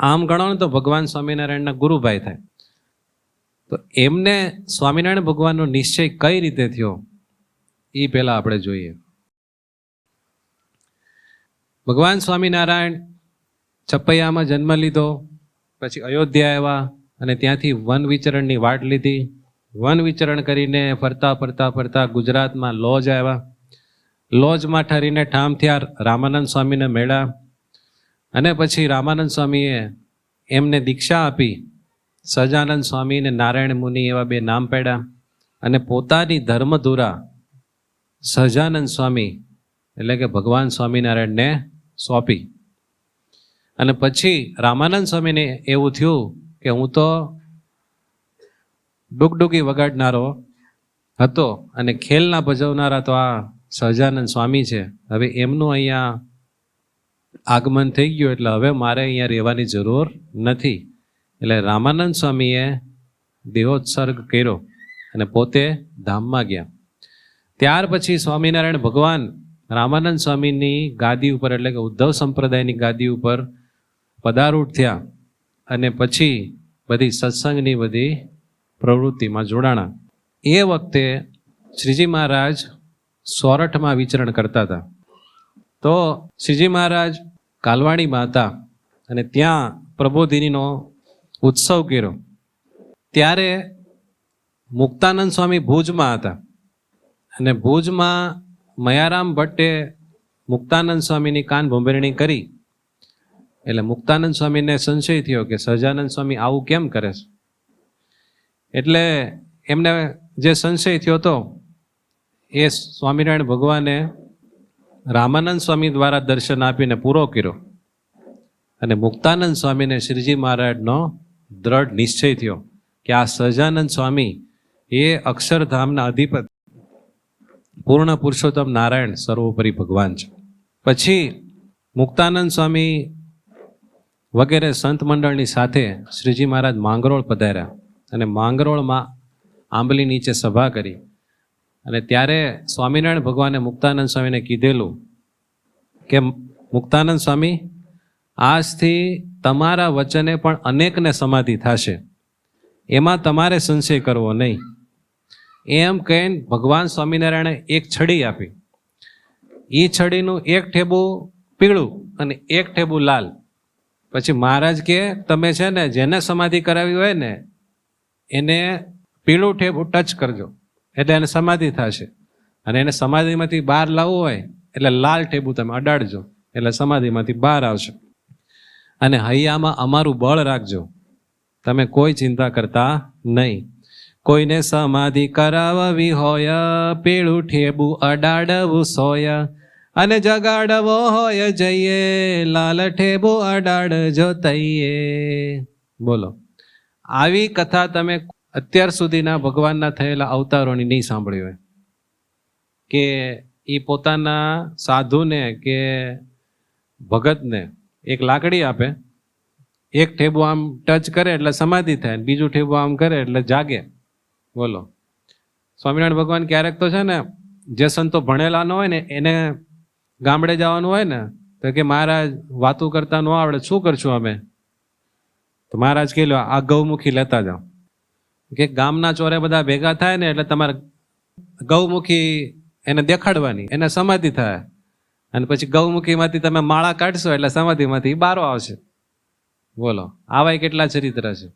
[SPEAKER 1] આમ ગણો ને તો ભગવાન સ્વામિનારાયણના ગુરુભાઈ થાય. તો એમને સ્વામિનારાયણ ભગવાનનો નિશ્ચય કઈ રીતે થયો એ પહેલા આપણે જોઈએ. ભગવાન સ્વામિનારાયણ છપૈયામાં જન્મ લીધો, પછી અયોધ્યા આવ્યા અને ત્યાંથી વન વિચરણની વાટ લીધી. વન વિચરણ કરીને ફરતા ફરતા ફરતા ગુજરાતમાં લોજ આવ્યા. લોજમાં ઠરીને ઠામ થયા, રામાનંદ સ્વામીને મળ્યા અને પછી રામાનંદ સ્વામીએ એમને દીક્ષા આપી. સહજાનંદ સ્વામી અને નારાયણ મુનિ એવા બે નામ પાડ્યા અને પોતાની ધર્મધુરા સહજાનંદ સ્વામી એટલે કે ભગવાન સ્વામિનારાયણને સોંપી. અને પછી રામાનંદ સ્વામીને એવું થયું કે હું તો ડુગડુગી વગાડનારો હતો અને ખેલના ભજવનારા તો આ સહજાનંદ સ્વામી છે, હવે એમનું અહીંયા આગમન થઈ ગયું એટલે હવે મારે અહીંયા રહેવાની જરૂર નથી. એટલે રામાનંદ સ્વામીએ દેહોત્સર્ગ કર્યો અને પોતે ધામમાં ગયા. ત્યાર પછી સ્વામિનારાયણ ભગવાન રામાનંદ સ્વામીની ગાદી ઉપર એટલે કે ઉદ્ધવ સંપ્રદાયની ગાદી ઉપર પદારૂઢ થયા અને પછી બધી સત્સંગની બધી પ્રવૃત્તિમાં જોડાણા. એ વખતે શ્રીજી મહારાજ સોરઠમાં વિચરણ કરતા હતા. તો શ્રીજી મહારાજ કાલવાણીમાં હતા અને ત્યાં પ્રબોધિનીનો ઉત્સવ કર્યો. ત્યારે મુક્તાનંદ સ્વામી ભુજમાં હતા અને ભુજમાં મયારામ ભટ્ટે મુક્તાનંદ સ્વામીની કાન ભંભેરણી કરી. એટલે મુક્તાનંદ સ્વામીને સંશય થયો કે સહજાનંદ સ્વામી આવું કેમ કરે છે. એટલે એમને જે સંશય થયો હતો એ સ્વામિનારાયણ ભગવાને રામાનંદ સ્વામી દ્વારા દર્શન આપીને પૂરો કર્યો. અને મુક્તાનંદ સ્વામીને શ્રીજી મહારાજનો દ્રઢ નિશ્ચય થયો કે આ સહજાનંદ સ્વામી એ અક્ષરધામના અધિપતિ પૂર્ણ પુરુષોત્તમ નારાયણ સર્વોપરી ભગવાન છે. પછી મુક્તાનંદ સ્વામી વગેરે સંત મંડળની સાથે શ્રીજી મહારાજ માંગરોળ પધાર્યા અને માંગરોળમાં આંબલી નીચે સભા કરી. અને ત્યારે સ્વામિનારાયણ ભગવાને મુક્તાનંદ સ્વામીને કીધેલું કે મુક્તાનંદ સ્વામી, આજથી તમારા વચને પણ અનેકને સમાધિ થશે, એમાં તમારે સંશય કરવો નહીં. એમ કહીને ભગવાન સ્વામિનારાયણે એક છડી આપી. એ છડીનું એક ઠેબું પીળું અને એક ઠેબું લાલ. પછી મહારાજ કે તમે છે ને જેને સમાધિ કરાવી હોય ને એને પીળું ઠેબું ટચ કરજો એટલે એને સમાધિ થશે, અને એને સમાધિમાંથી બહાર લાવવું હોય એટલે લાલ ઠેબું તમે અડાડજો એટલે સમાધિમાંથી બહાર આવશે. અને હૈયામાં અમારું બળ રાખજો, તમે કોઈ ચિંતા કરતા નહીં. કોઈને સમાધિ કરાવવી હોય પીળું ઠેબું અડાડવું સોય, અને જગાડવો હોય જઈએ લાલ ઠેબું અડાડજો તઈએ. બોલો, આવી કથા તમે અત્યાર સુધીના ભગવાનના થયેલા અવતારોની નહીં સાંભળી હોય કે એ પોતાના સાધુને કે ભગતને એક લાકડી આપે, એક ઠેબું આમ ટચ કરે એટલે સમાધિ થાય, બીજું ઠેબું આમ કરે એટલે જાગે. બોલો, સ્વામિનારાયણ ભગવાન ક્યારેક તો છે ને જે સંતો ભણેલા ન હોય ને એને ગામડે જવાનું હોય ને તો કે મહારાજ વાતું કરતા ન આવડે, શું કરશું અમે? તો મહારાજ કહે લો આ ગૌમુખી લેતા જાઓ. કે ગામના ચોરે બધા ભેગા થાય ને એટલે તમારે ગૌમુખી એને દેખાડવાની, એને સમાધિ થાય, અને પછી ગૌમુખીમાંથી તમે માળા કાઢશો એટલે સમાધિમાંથી બારો આવશે. બોલો, આવા કેટલા ચરિત્ર છે.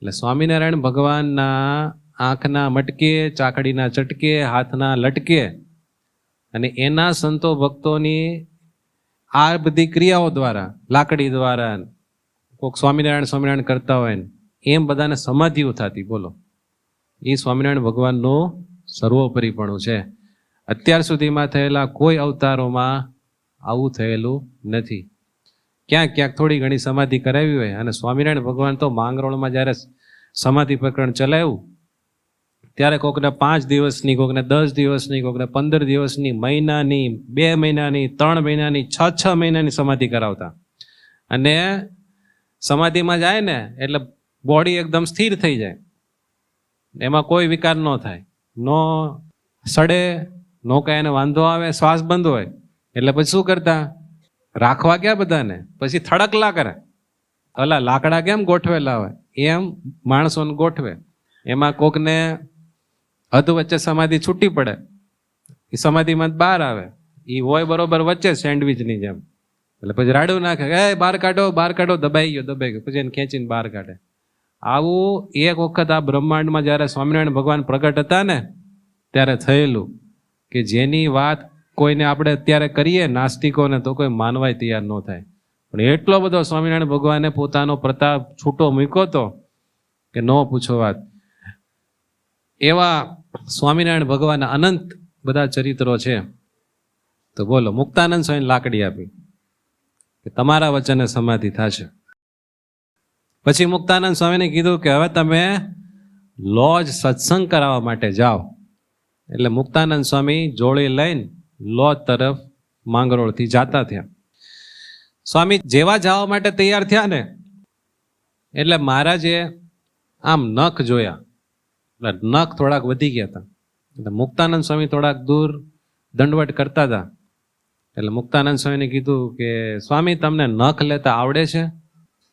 [SPEAKER 1] એટલે સ્વામિનારાયણ ભગવાનના આંખના મટકે, ચાકડીના ચટકે, હાથના લટકે, અને એના સંતો ભક્તોની આ બધી ક્રિયાઓ દ્વારા, લાકડી દ્વારા કોઈક સ્વામિનારાયણ કરતા હોય ને એમ બધાને સમાધિઓ થતી. બોલો, એ સ્વામિનારાયણ ભગવાનનું સર્વોપરીપણું છે. અત્યાર સુધીમાં થયેલા કોઈ અવતારોમાં આવું થયેલું નથી. ક્યાંક ક્યાંક થોડી ઘણી સમાધિ કરાવી હોય. અને સ્વામિનારાયણ ભગવાન તો માંગરોળમાં જ્યારે સમાધિ પ્રકરણ ચલાવ્યું ત્યારે કોકને 5 દિવસની, કોકને 10 દિવસની, કોકને 15 દિવસની, મહિનાની, 2 મહિનાની, 3 મહિનાની, 6 મહિનાની સમાધિ કરાવતા. અને સમાધિમાં જાય ને એટલે બોડી એકદમ સ્થિર થઈ જાય, એમાં કોઈ વિકાર ન થાય, નો સડે, નો કાંઈ એને વાંધો આવે, શ્વાસ બંધ હોય. એટલે પછી શું કરતા? રાખવા ક્યાં બધાને, પછી થડકલા કરે. ઓલા લાકડા કેમ ગોઠવેલા હોય એમ માણસોને ગોઠવે. એમાં કોકને અધ વચ્ચે સમાધિ છૂટી પડે, એ સમાધિમાં બહાર આવે, એ હોય બરોબર વચ્ચે સેન્ડવિચની જેમ. એટલે પછી રાડું નાખે, એ બહાર કાઢો, બહાર કાઢો, દબાઈ ગયો, પછી એને ખેંચીને બહાર કાઢે. આવું એક વખત આ બ્રહ્માંડમાં જ્યારે સ્વામિનારાયણ ભગવાન પ્રગટ હતા ને ત્યારે થયેલું, કે જેની વાત કોઈને આપણે અત્યારે કરીએ નાસ્તિકોને તો કોઈ માનવાય તૈયાર ન થાય. પણ એટલો બધો સ્વામિનારાયણ ભગવાને પોતાનો પ્રતાપ છૂટો મૂક્યો હતો કે ન પૂછો વાત. એવા સ્વામિનારાયણ ભગવાનના અનંત બધા ચરિત્રો છે. તો બોલો, મુક્તાનંદ સ્વામી લાકડી આપી કે તમારા વચને સમાધિ થશે. પછી મુક્તાનંદ સ્વામીને કીધું કે હવે તમે લોજ સત્સંગ કરાવવા માટે જાઓ. એટલે મુક્તાનંદ સ્વામી જોડી લઈને લોજ તરફ માંગરોળથી જાતા થયા. સ્વામી જેવા જવા માટે તૈયાર થયા ને એટલે મહારાજે આમ નખ જોયા, એટલે નખ થોડાક વધી ગયા હતા. એટલે મુક્તાનંદ સ્વામી થોડાક દૂર દંડવટ કરતા હતા. એટલે મુક્તાનંદ સ્વામીને કીધું કે સ્વામી તમને નખ લેતા આવડે છે?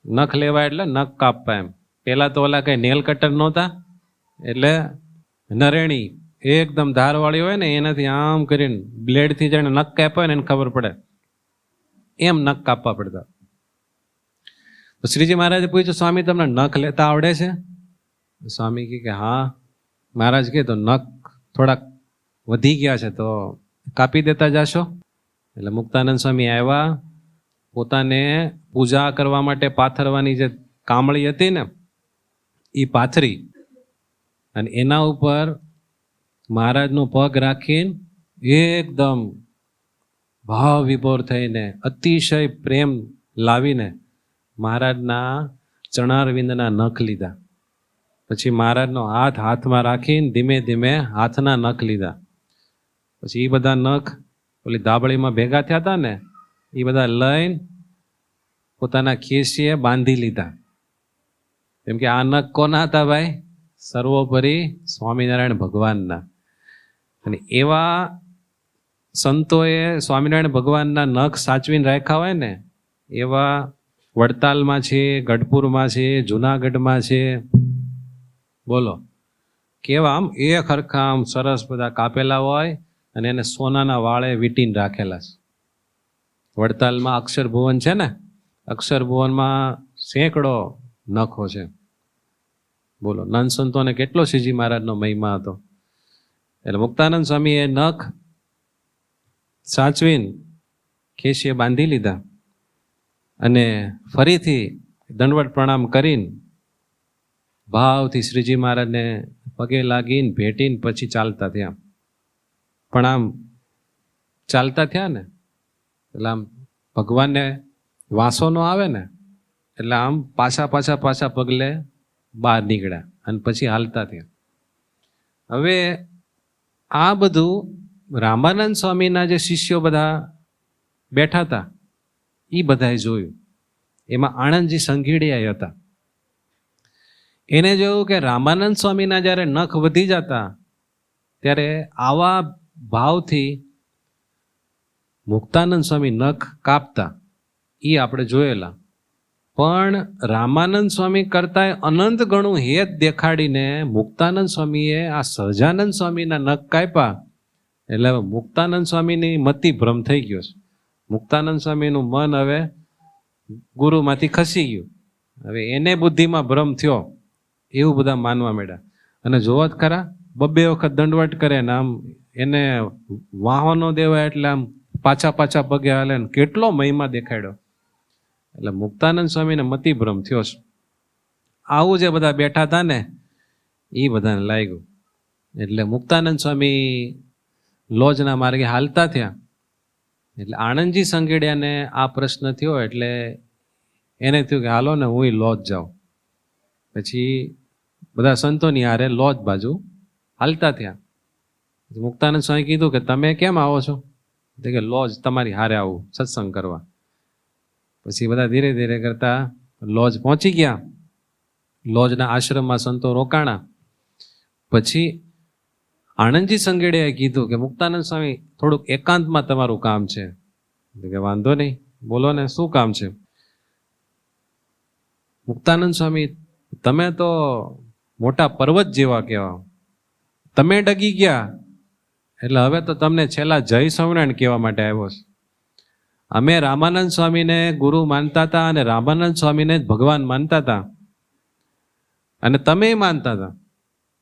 [SPEAKER 1] નખ લેવા એટલે નખ કાપવા એમ. પેલા તો ઓલા કઈ નેલ કટર નહોતા, એટલે નરેણી એકદમ ધારવાળી હોય ને એનાથી આમ કરીને બ્લેડથી જાણે નખ કાપ્યા હોય ને એને ખબર પડે એમ નખ કાપવા પડતા. તો શ્રીજી મહારાજે પૂછ્યું સ્વામી તમને નખ લેતા આવડે છે? સ્વામી કે હા. મહારાજ કે તો નખ થોડાક વધી ગયા છે તો કાપી દેતા જાશો? એટલે મુક્તાનંદ સ્વામી આવ્યા, પોતાને પૂજા કરવા માટે પાથરવાની જે કામળી હતી ને એ પાથરી અને એના ઉપર મહારાજનો પગ રાખીને એકદમ ભાવ વિભોર થઈને અતિશય પ્રેમ લાવીને મહારાજના ચરણારવિંદના નખ લીધા. પછી મહારાજનો હાથ હાથમાં રાખીને ધીમે ધીમે હાથના નખ લીધા. પછી એ બધા નખ ઓલી ધાબળીમાં ભેગા થયા હતા ને એ બધા લઈને પોતાના ખીસીએ બાંધી લીધા. કેમ કે આ નખ કોના હતા ભાઈ? સર્વોપરી સ્વામિનારાયણ ભગવાનના. અને એવા સંતોએ સ્વામિનારાયણ ભગવાનના નખ સાચવીને રાખ્યા હોય ને એવા વડતાલમાં છે, ગઢપુરમાં છે, જુનાગઢમાં છે. બોલો કેવા આમ એક હરખા આમ સરસ બધા કાપેલા હોય અને એને સોનાના વાળે વીંટીને રાખેલા છે. વડતાલમાં અક્ષરભુવન છે ને, અક્ષરભુવનમાં સેંકડો નખો છે. બોલો નંદ સંતોને કેટલો શ્રીજી મહારાજનો મહિમા હતો. એટલે મુક્તાનંદ સ્વામી એ નખ સાચવીને ખેસીએ બાંધી લીધા અને ફરીથી દંડવત પ્રણામ કરીને ભાવથી શ્રીજી મહારાજને પગે લાગીને ભેટીને પછી ચાલતા થયા. પણ આમ ચાલતા થયા ને એટલે આમ ભગવાનને વાંસો ન આવે ને એટલે આમ પાછા પગલે બહાર નીકળ્યા અને પછી હાલતા થયા. હવે આ બધું રામાનંદ સ્વામીના જે શિષ્યો બધા બેઠા હતા એ બધાએ જોયું. એમાં આણંદજી સંઘેડિયા હતા. એને જોયું કે રામાનંદ સ્વામીના જ્યારે નખ વધી જતા ત્યારે આવા ભાવથી મુક્તાનંદ સ્વામી નખ કાપતા એ આપણે જોયેલા. પણ રામાનંદ સ્વામી કરતા અનંત ગણું હેત દેખાડીને મુક્તાનંદ સ્વામીએ આ સહજાનંદ સ્વામીના નખ કાપ્યા. એટલે મુક્તાનંદ સ્વામીની મતિ ભ્રમ થઈ ગયો છે. મુક્તાનંદ સ્વામીનું મન હવે ગુરુમાંથી ખસી ગયું. હવે એને બુદ્ધિમાં ભ્રમ થયો એવું બધા માનવા માંડ્યા. અને જોવા જ ખરા 2 વખત દંડવટ કરે ને આમ એને વાહનો દેવાય એટલે આમ પાછા પગે હાલે ને કેટલો મહિમા દેખાડ્યો. એટલે મુક્તાનંદ સ્વામીને મતિભ્રમ થયો છે. આવું જે બધા બેઠા હતા ને એ બધાને લાગ્યું. એટલે મુક્તાનંદ સ્વામી લોજના માર્ગે હાલતા થયા. એટલે આણંદજી સંઘેડિયાને આ પ્રશ્ન થયો એટલે એને થયું કે હાલો ને હું લોજ જાઉં. પછી બધા સંતોની હારે લોજ બાજુ હાલતા થયા. મુક્તાનંદ સ્વામી કીધું કે તમે કેમ આવો છો? કે લોજ તમારી હારે આવું સત્સંગ કરવા. પછી બધા ધીરે ધીરે કરતા લોજ પહોંચી ગયા. લોજના આશ્રમમાં સંતો રોકાણા. પછી આણંદજી સંઘેડિયાએ કીધું કે મુક્તાનંદ સ્વામી થોડુંક એકાંતમાં તમારું કામ છે. કે વાંધો નહીં, બોલો ને શું કામ છે? મુક્તાનંદ સ્વામી તમે તો મોટા પર્વત જેવા કહેવા, તમે ડગી ગયા એટલે હવે તો તમને છેલ્લા જય સ્વામિનારાયણ કહેવા માટે આવ્યો છે. અમે રામાનંદ સ્વામીને ગુરુ માનતા હતા અને રામાનંદ સ્વામીને જ ભગવાન માનતા હતા અને તમે માનતા હતા,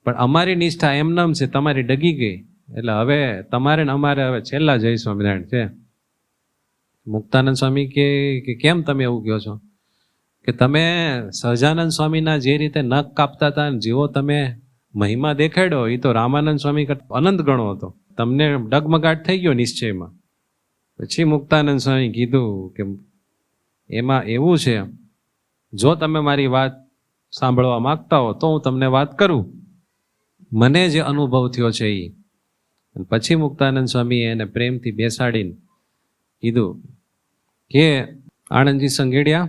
[SPEAKER 1] પણ અમારી નિષ્ઠા એમનેમ છે, તમારી ડગી ગઈ એટલે હવે તમારે ને અમારે હવે છેલ્લા જય સ્વામિનારાયણ છે. મુક્તાનંદ સ્વામી કે કેમ તમે એવું કહો છો? કે તમે સહજાનંદ સ્વામીના જે રીતે નખ કાપતા હતા જેવો તમે મહિમા દેખાડ્યો એ તો રામાનંદ સ્વામી કરતા અનંત ગણો હતો. તમને ડગમગાટ થઈ ગયો નિશ્ચયમાં. પછી મુક્તાનંદ સ્વામી કીધું કે એમાં એવું છે, જો તમે મારી વાત સાંભળવા માંગતા હો તો હું તમને વાત કરું, મને જે અનુભવ થયો છે એ. પછી મુક્તાનંદ સ્વામીએ એને પ્રેમથી બેસાડીને કીધું કે આણંદજી સંઘેડિયા,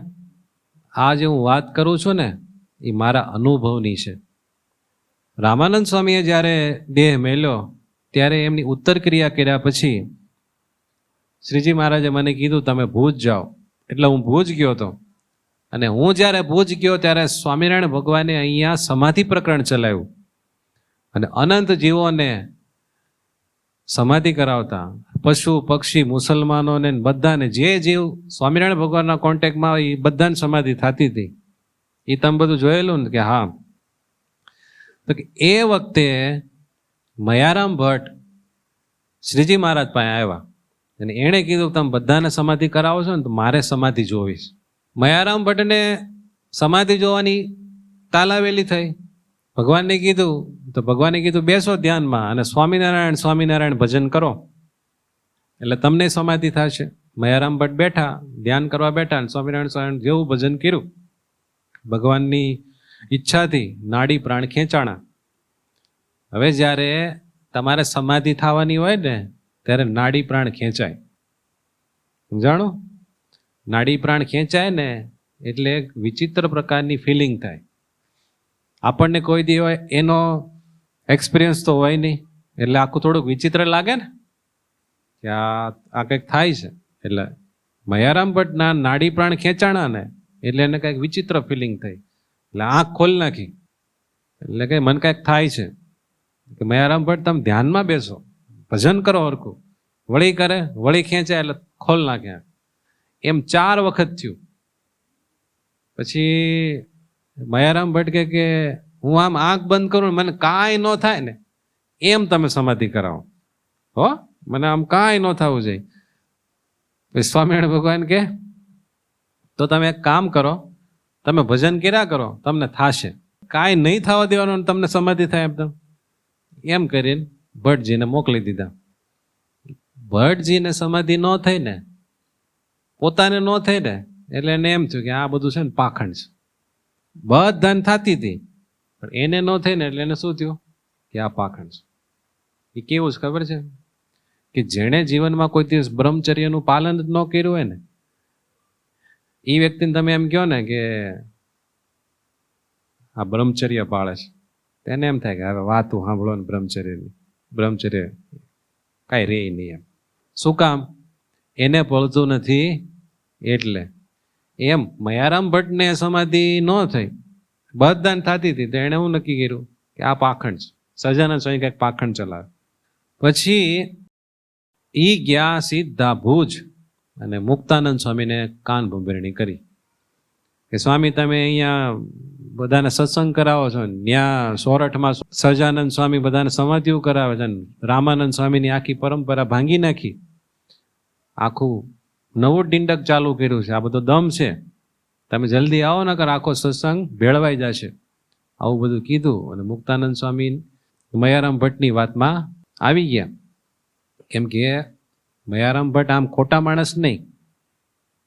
[SPEAKER 1] આ જે હું વાત કરું છું ને એ મારા અનુભવની છે. રામાનંદ સ્વામીએ જ્યારે દેહ મેલ્યો ત્યારે એમની ઉત્તર ક્રિયા કર્યા પછી શ્રીજી મહારાજે મને કીધું તમે ભુજ જાઓ. એટલે હું ભુજ ગયો હતો. અને હું જ્યારે ભુજ ગયો ત્યારે સ્વામિનારાયણ ભગવાને અહીંયા સમાધિ પ્રકરણ ચલાવ્યું અને અનંત જીવોને સમાધિ કરાવતા, પશુ પક્ષી મુસલમાનોને બધાને જે જીવ સ્વામિનારાયણ ભગવાનના કોન્ટેક્ટમાં હોય એ બધાને સમાધિ થતી હતી. એ તમે બધું જોયેલું ને કે હા. તો એ વખતે મયારામ ભટ્ટ શ્રીજી મહારાજ પાસે આવ્યા અને એણે કીધું તમે બધાને સમાધિ કરાવો છો ને તો મારે સમાધિ જોવીશ. મયારામ ભટ્ટને સમાધિ જોવાની તાલાવેલી થઈ. ભગવાનને કીધું તો ભગવાને કીધું બેસો ધ્યાનમાં અને સ્વામિનારાયણ સ્વામિનારાયણ ભજન કરો એટલે તમને સમાધિ થશે. મયારામ ભટ્ટ બેઠા, ધ્યાન કરવા બેઠા અને સ્વામિનારાયણ સ્વામિનારાયણ જેવું ભજન કર્યું. ભગવાનની ઈચ્છાથી નાડી પ્રાણ ખેંચાણા. હવે જ્યારે તમારે સમાધિ થવાની હોય ને ત્યારે નાડી પ્રાણ ખેંચાય. સમજાણો? નાડી પ્રાણ ખેંચાય ને એટલે એક વિચિત્ર પ્રકારની ફિલિંગ થાય. આપણને કોઈ દી હોય એનો એક્સપિરિયન્સ તો હોય નહીં એટલે આખું થોડુંક વિચિત્ર લાગે ને કે આ કંઈક થાય છે. એટલે મયારામ ભટ્ટના નાડી પ્રાણ ખેંચાણા ને એટલે એને કંઈક વિચિત્ર ફિલિંગ થઈ. એટલે આંખ ખોલી નાખી એટલે કે મને કંઈક થાય છે. કે મયારામ ભટ્ટ તમે ધ્યાનમાં બેસો, ભજન કરો હરખું. વળી કરે, વળી ખેંચાય એટલે ખોલ નાખ્યા. એમ 4 વખત થયું. પછી મયારામ ભટ્ટ કે હું આમ આંખ બંધ કરું મને કાંઈ ન થાય ને એમ તમે સમાધિ કરાવો હો, મને આમ કાંઈ ન થવું જોઈએ. પછી સ્વામિનારાયણ ભગવાન કે તો તમે એક કામ કરો, તમે ભજન કર્યા કરો તમને થાશે, કાંઈ નહીં થવા દેવાનું તમને સમાધિ થાય એમ કરીને ભટ્ટજીને મોકલી દીધા. ભટ્ટજીને સમાધિ ન થઈ ને, પોતાને ન થઈ ને એટલે એને એમ થયું કે આ બધું છે ને પાખંડ છે. બધાને થતી હતી પણ એને ન થઈ ને એટલે એને શું થયું કે આ પાખંડ છે. એ કેવું છે ખબર છે કે જેણે જીવનમાં કોઈ દિવસ બ્રહ્મચર્યનું પાલન જ ન કર્યું હોય ને એ વ્યક્તિને તમે એમ કહો ને કે આ બ્રહ્મચર્ય પાળે છે તેને એમ થાય કે હવે વાતું સાંભળો ને બ્રહ્મચર્ય કાંઈ રે નહીં. એમ શું કામ? એને પડતું નથી એટલે. એમ મયારામ ભટ્ટને સમાધિ ન થઈ, બધાને થતી હતી તો એણે હું નક્કી કર્યું કે આ પાખંડ છે. સહજાનંદ સ્વામી કંઈક પાખંડ ચલાવે. પછી ઈ ગયા સીધા ભુજ અને મુક્તાનંદ સ્વામીને કાન ભંભેરણી કરી કે સ્વામી તમે અહીંયા બધાને સત્સંગ કરાવો છો, ત્યાં સોરઠમાં સહજાનંદ સ્વામી બધાને સમાધિઓ કરાવે છે, રામાનંદ સ્વામીની આખી પરંપરા ભાંગી નાખી, આખું નવું ડિંડક ચાલુ કર્યું છે, આ બધો દમ છે, તમે જલ્દી આવો નકર આખો સત્સંગ ભેળવાઈ જશે. આવું બધું કીધું અને મુક્તાનંદ સ્વામી મયારામ ભટ્ટની વાતમાં આવી ગયા. કેમ કે મયારામ ભટ્ટ આમ ખોટા માણસ નહીં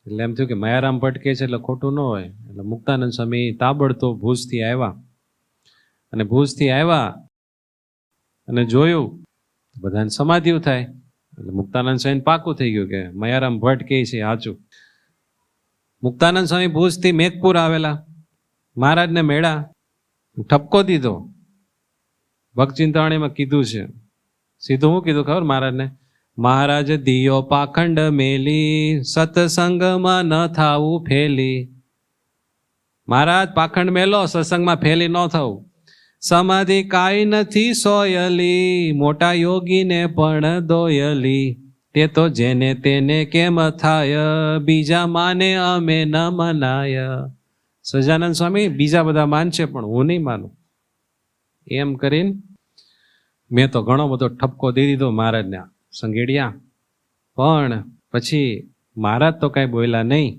[SPEAKER 1] એટલે એમ થયું કે મયારામ ભટ્ટ કહે છે એટલે ખોટું ન હોય. એટલે મુક્તાનંદ સ્વામી તાબડતોબ ભુજથી આવ્યા અને ભુજથી આવ્યા અને જોયું બધાને સમાધિઓ થાય. એટલે મુક્તાનંદ સ્વામી પાકું થઈ ગયું કે મયારામ ભટ્ટ કહે છે સાચું. મુક્તાનંદ સ્વામી ભુજથી મેઘપુર આવેલા, મહારાજને મેળા ઠપકો દીધો. ભક્તચિંતામણીમાં કીધું છે, સીધું હું કીધું ખબર મહારાજને? મહારાજ દિયો પાખંડ મેલી, સત્સંગમાં ન થાવું ફેલી. મહારાજ પાખંડ મેલો, સત્સંગમાં ફેલી ન થવું. સમાધિ કાંઈ નથી સોયલી, મોટા યોગીને પણ દોયલી. તે તો જેને તેને કેમ થાય, બીજા માને અમે ન મનાય. સહજાનંદ સ્વામી બીજા બધા માનશે પણ હું નહીં માનું. એમ કરીને મેં તો ઘણો બધો ઠપકો દઈ દીધો મહારાજને સંઘેડિયા. પણ પછી મહારાજ તો કાંઈ બોલ્યા નહીં.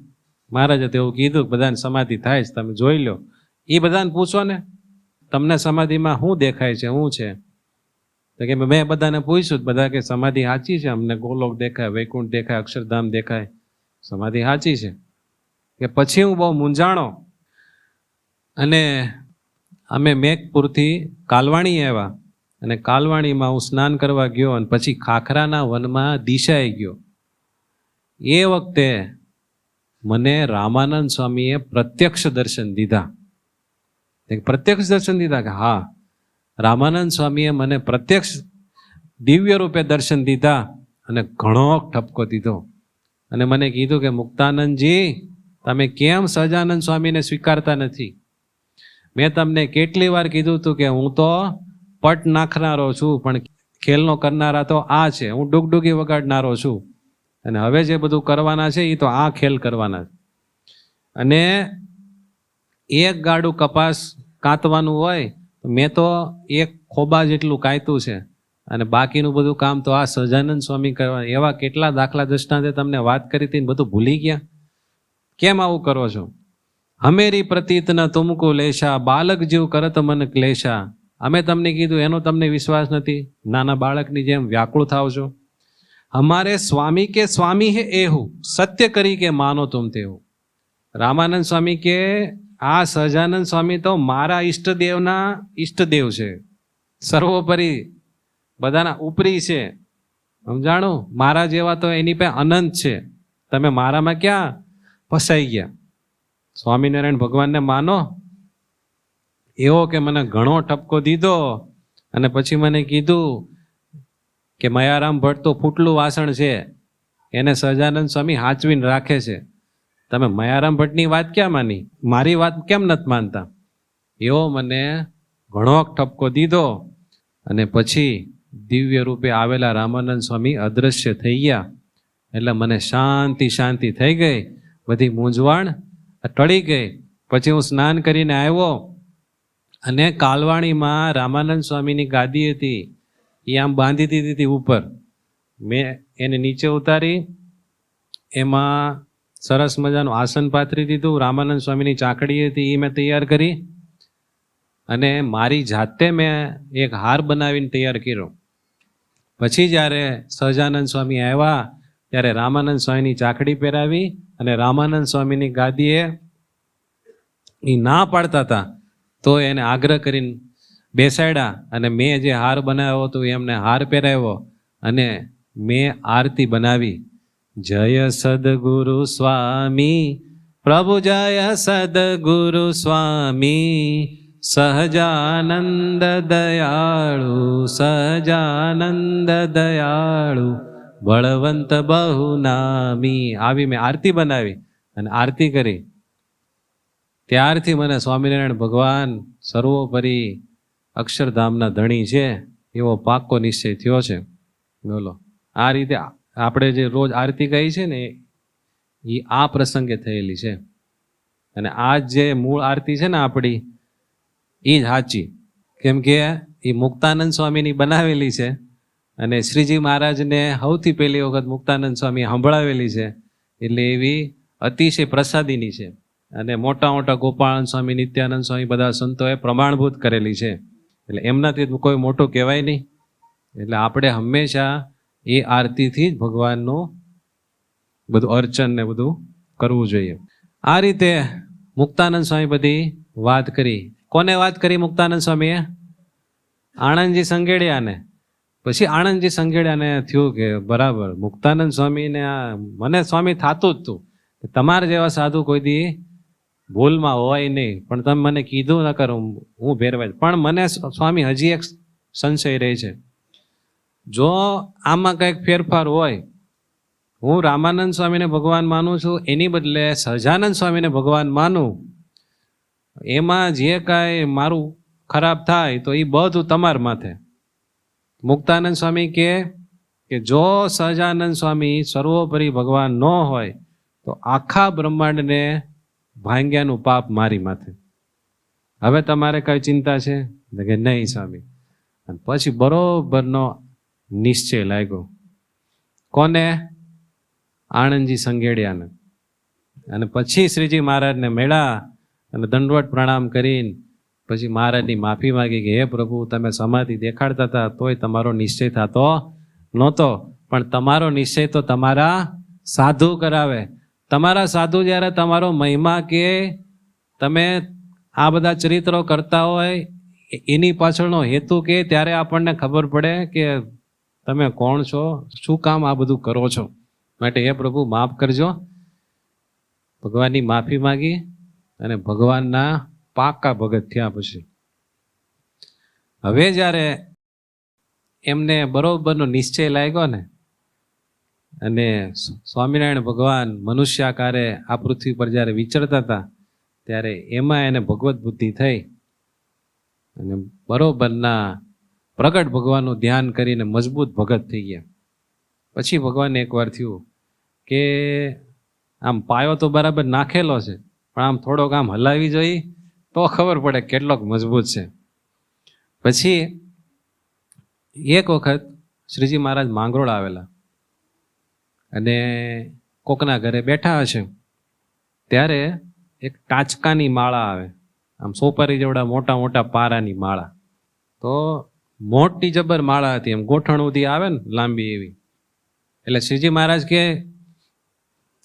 [SPEAKER 1] મહારાજે તો એવું કીધું કે બધાને સમાધિ થાય છે, તમે જોઈ લો. એ બધાને પૂછો ને તમને સમાધિમાં શું દેખાય છે, શું છે? તો કે મેં બધાને પૂછ્યું, બધા કે સમાધિ સાચી છે, અમને ગોલોક દેખાય, વૈકુંઠ દેખાય, અક્ષરધામ દેખાય, સમાધિ સાચી છે. કે પછી હું બહુ મૂંઝાણો અને અમે મેઘપુરથી કાલવાણી આવ્યા અને કાલવાણીમાં હું સ્નાન કરવા ગયો અને પછી ખાખરાના વનમાં દિશાએ ગયો. એ વખતે મને રામાનંદ સ્વામીએ પ્રત્યક્ષ દર્શન દીધા. પ્રત્યક્ષ દર્શન દીધા કે હા, રામાનંદ સ્વામીએ મને પ્રત્યક્ષ દિવ્ય રૂપે દર્શન દીધા અને ઘણો ઠપકો દીધો અને મને કીધું કે મુક્તાનંદજી, તમે કેમ સહજાનંદ સ્વામીને સ્વીકારતા નથી? મેં તમને કેટલી વાર કીધું હતું કે હું તો પટ નાખનારો છું, પણ ખેલનો કરનારા તો આ છે, હું ડુગડુગી વગાડનારો છું, અને હવે જે બધું કરવાના છે એ તો આ ખેલ કરવાના છે. અને એક ગાડું કપાસ કાંતવાનું હોય મેં તો એક ખોબા જેટલું કાંત્યું છે, અને બાકીનું બધું કામ તો આ સહજાનંદ સ્વામી કરવા. એવા કેટલા દાખલા દ્રષ્ટાંતે તમને વાત કરી હતી, બધું ભૂલી ગયા? કેમ આવું કરો છો? હમેરી પ્રતીત ન તુમકો લેશા, બાલક જીવ કરત મન ક્લેશા. અમે તમને કીધું એનો તમને વિશ્વાસ નથી, નાના બાળકની જેમ વ્યાકુળ થાવ છો. હમારે સ્વામી કે સ્વામી હે એહુ, સત્ય કરી કે માનો તુમ તેવું. રામાનંદ સ્વામી કે આ સહજાનંદ સ્વામી તો મારા ઈષ્ટદેવના ઈષ્ટદેવ છે, સર્વોપરી બધાના ઉપરી છે, સમજાણું? મારા જેવા તો એની પાસે અનંત છે, તમે મારામાં ક્યાં ફસાઈ ગયા? સ્વામિનારાયણ ભગવાનને માનો. એવો કે મને ઘણો ઠપકો દીધો અને પછી મને કીધું કે મયારામ ભટ્ટ તો ફૂટલું વાસણ છે, એને સહજાનંદ સ્વામી હાચવીને રાખે છે, તમે મયારામ ભટ્ટની વાત ક્યાં માની, મારી વાત કેમ નથી માનતા? એવો મને ઘણો ઠપકો દીધો. અને પછી દિવ્ય રૂપે આવેલા રામાનંદ સ્વામી અદૃશ્ય થઈ ગયા. એટલે મને શાંતિ થઈ ગઈ, બધી મૂંઝવણ ટળી ગઈ. પછી હું સ્નાન કરીને આવ્યો અને કાલવાણીમાં રામાનંદ સ્વામીની ગાદી હતી, એ આમ બાંધી દીધી હતી ઉપર. મેં એને નીચે ઉતારી, એમાં સરસ મજાનું આસન પાથરી દીધું. રામાનંદ સ્વામીની ચાકડી હતી એ મેં તૈયાર કરી અને મારી જાતે મેં એક હાર બનાવીને તૈયાર કર્યો. પછી જ્યારે સહજાનંદ સ્વામી આવ્યા ત્યારે રામાનંદ સ્વામીની ચાકડી પહેરાવી અને રામાનંદ સ્વામીની ગાદીએ એ ના પાડતા હતા તો એને આગ્રહ કરીને બેસાડ્યા અને મેં જે હાર બનાવ્યો હતો એમને હાર પહેરાવ્યો અને મેં આરતી બનાવી. જય સદગુરુ સ્વામી પ્રભુ, જય સદગુરુ સ્વામી, સહજાનંદ દયાળુ, સહજાનંદ દયાળુ, બળવંત બહુ નામી. આવી મેં આરતી બનાવી અને આરતી કરી. ત્યારથી મને સ્વામિનારાયણ ભગવાન સર્વોપરી અક્ષરધામના ધણી છે એવો પાક્કો નિશ્ચય થયો છે. બોલો, આ રીતે આપણે જે રોજ આરતી કહી છે ને એ આ પ્રસંગે થયેલી છે. અને આ જે મૂળ આરતી છે ને આપણી, એ જ સાચી. કેમ કે એ મુક્તાનંદ સ્વામીની બનાવેલી છે અને શ્રીજી મહારાજને સૌથી પહેલી વખત મુક્તાનંદ સ્વામી સંભળાવેલી છે, એટલે એવી અતિશય પ્રસાદીની છે. અને મોટા મોટા ગોપાળાનંદ સ્વામી, નિત્યાનંદ સ્વામી બધા સંતોએ પ્રમાણભૂત કરેલી છે, એટલે એમનાથી કોઈ મોટું કહેવાય નહીં. એટલે આપણે હંમેશા એ આરતીથી જ ભગવાનનું બધું અર્ચન ને બધું કરવું જોઈએ. આ રીતે મુક્તાનંદ સ્વામી બધી વાત કરી. કોને વાત કરી મુક્તાનંદ સ્વામીએ? આણંદજી સંઘેડિયાને. પછી આણંદજી સંઘેડિયાને થયું કે બરાબર, મુક્તાનંદ સ્વામીને આ મને સ્વામી થતું જ હતું, તમારે જેવા સાધુ કોઈ દી ભૂલમાં હોય નહીં, પણ તમે મને કીધું ન કરો હું ભેરવાય. પણ મને સ્વામી હજી એક સંશય રહે છે, જો આમાં કંઈક ફેરફાર હોય, હું રામાનંદ સ્વામીને ભગવાન માનું છું એની બદલે સહજાનંદ સ્વામીને ભગવાન માનું, એમાં જે કાંઈ મારું ખરાબ થાય તો એ બધું તમારા માથે. મુક્તાનંદ સ્વામી કે જો સહજાનંદ સ્વામી સર્વોપરી ભગવાન ન હોય તો આખા બ્રહ્માંડને ભાંગ્યાનું પાપ મારી માથે. હવે તમારે કઈ ચિંતા છે? કે નહીં સ્વામી. અને પછી બરોબરનો નિશ્ચય લાગ્યો. કોને? આણંદજી સંઘેડિયાને. અને પછી શ્રીજી મહારાજને મળ્યા અને દંડવત પ્રણામ કરીને પછી મહારાજની માફી માંગી કે હે પ્રભુ, તમે સમાધિ દેખાડતા હતા તોય તમારો નિશ્ચય થતો નહોતો, પણ તમારો નિશ્ચય તો તમારા સાધુ કરાવે. તમારા સાધુ જ્યારે તમારો મહિમા કે તમે આ બધા ચરિત્રો કરતા હોય એની પાછળનો હેતુ કે ત્યારે આપણને ખબર પડે કે તમે કોણ છો, શું કામ આ બધું કરો છો. માટે હે પ્રભુ માફ કરજો. ભગવાનની માફી માગી અને ભગવાનના પાકા ભગત થયા. પછી હવે જ્યારે એમને બરોબરનો નિશ્ચય લાગ્યો ને, અને સ્વામિનારાયણ ભગવાન મનુષ્ય આકારે આ પૃથ્વી પર જ્યારે વિચરતા હતા ત્યારે એમાં એને ભગવત બુદ્ધિ થઈ અને બરોબરના પ્રગટ ભગવાનનું ધ્યાન કરીને મજબૂત ભગત થઈ ગયા. પછી ભગવાનને એકવાર થયું કે આમ પાયો તો બરાબર નાખેલો છે, પણ આમ થોડોક આમ હલાવી જોઈએ તો ખબર પડે કેટલોક મજબૂત છે. પછી એક વખત શ્રીજી મહારાજ માંગરોળ આવેલા અને કોકના ઘરે બેઠા હશે ત્યારે એક ટાચકાની માળા આવે, આમ સોપારી જેવડા મોટા મોટા પારાની માળા. તો મોટી જબર માળા હતી, એમ ગોઠણ સુધી આવે ને લાંબી એવી. એટલે શ્રીજી મહારાજ કે,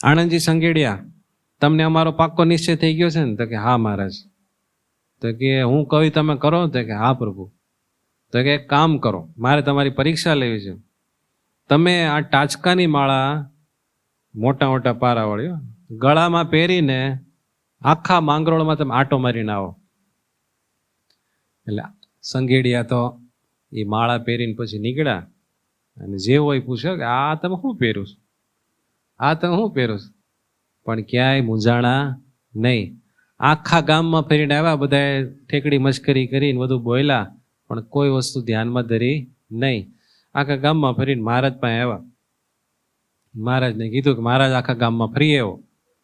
[SPEAKER 1] આણંદજી સંગેડિયા, તમને અમારો પાક્કો નિશ્ચય થઈ ગયો છે ને? તો કે હા મહારાજ. તો કે હું કહું તમે કરો? તો કે હા પ્રભુ. તો કે એક કામ કરો, મારે તમારી પરીક્ષા લેવી છે. તમે આ ટાચકાની માળા મોટા મોટા પારાવાળી ગળામાં પહેરીને આખા માંગરોળમાં તમે આટો મારીને આવો. એટલે સંગેડિયા તો એ માળા પહેરીને પછી નીકળ્યા અને જે હોય પૂછ્યો કે આ તમે શું પહેર્યું છે, આ તમે શું પહેરો છો? પણ ક્યાંય મૂંઝાણા નહીં. આખા ગામમાં ફરીને આવ્યા, બધાએ ઠેકડી મશ્કરી કરીને બધું બોલ્યા, પણ કોઈ વસ્તુ ધ્યાનમાં ધરી નહીં. આખા ગામમાં ફરીને મહારાજ પાસે આવ્યા. મહારાજને કીધું કે મહારાજ આખા ગામમાં ફરી આવ્યો.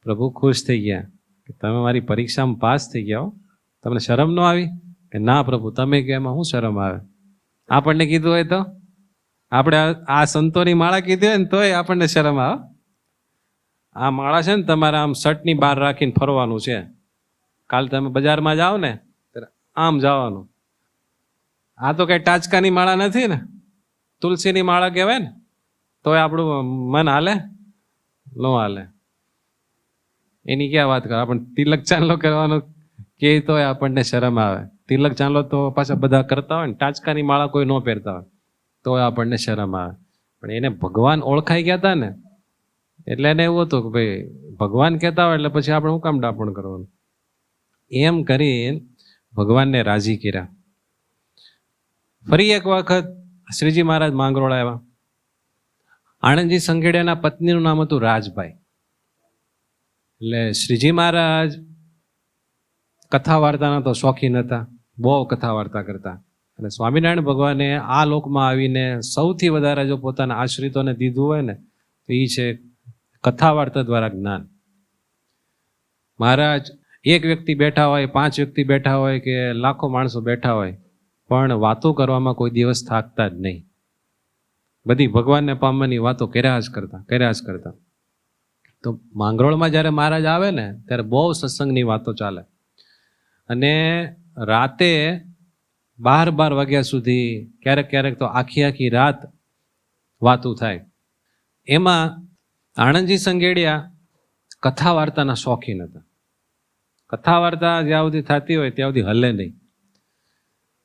[SPEAKER 1] પ્રભુ ખુશ થઈ ગયા કે તમે મારી પરીક્ષામાં પાસ થઈ ગયા હો, તમને શરમ ન આવી? કે ના પ્રભુ, તમે કે એમાં શું શરમ આવે? આપણને કીધું હોય તો, આપણે આ સંતોની માળા કીધી હોય ને તોય આપણને શરમ આવે. આ માળા છે ને તમારે આમ શર્ટની બહાર રાખીને ફરવાનું છે. કાલ તમે બજારમાં જાઓ ને ત્યારે આમ જવાનું. આ તો કઈ ટાચકાની માળા નથી ને, તુલસીની માળા કહેવાય ને, તોય આપણું મન હાલે ન હાલે. એની ક્યાં વાત કરે? આપણને તિલક ચાંદલો કરવાનો કે તોય આપણને શરમ આવે. તિલક ચાંદલો તો પાછા બધા કરતા હોય ને, ટાચકાની માળા કોઈ ન પહેરતા હોય તોય આપણને શરમ આવે. પણ એને ભગવાન ઓળખાઈ ગયા હતા ને, એટલે એને એવું હતું કે ભાઈ ભગવાન કહેતા હોય એટલે પછી આપણે શું કામ ડાપણ કરવાનું. એમ કરી ભગવાનને રાજી કર્યા. ફરી એક વખત શ્રીજી મહારાજ માંગરોળ આવ્યા. આણંદજી સંઘેડિયાના પત્નીનું નામ હતું રાજભાઈ. એટલે શ્રીજી મહારાજ કથા વાર્તાના તો શોખીન હતા, બહુ કથા વાર્તા કરતા. અને સ્વામિનારાયણ ભગવાને આ લોકમાં આવીને સૌથી વધારે જો પોતાના આશ્રિતોને દીધું હોય ને તો એ છે કથા વાર્તા દ્વારા જ્ઞાન. મહારાજ એક વ્યક્તિ બેઠા હોય, 5 વ્યક્તિ બેઠા હોય કે લાખો માણસો બેઠા હોય, પણ વાતો કરવામાં કોઈ દિવસ થાકતા જ નહીં. બધી ભગવાનને પામવાની વાતો કર્યા જ કરતા. તો માંગરોળમાં જ્યારે મહારાજ આવે ને ત્યારે બહુ સત્સંગની વાતો ચાલે. અને રાતે 12 વાગ્યા સુધી, ક્યારેક તો આખી રાત વાતું થાય. એમાં આણંદજી સંઘેડિયા કથા વાર્તાના શોખીન હતા. કથા વાર્તા જ્યાં સુધી થતી હોય ત્યાં સુધી હલે નહીં.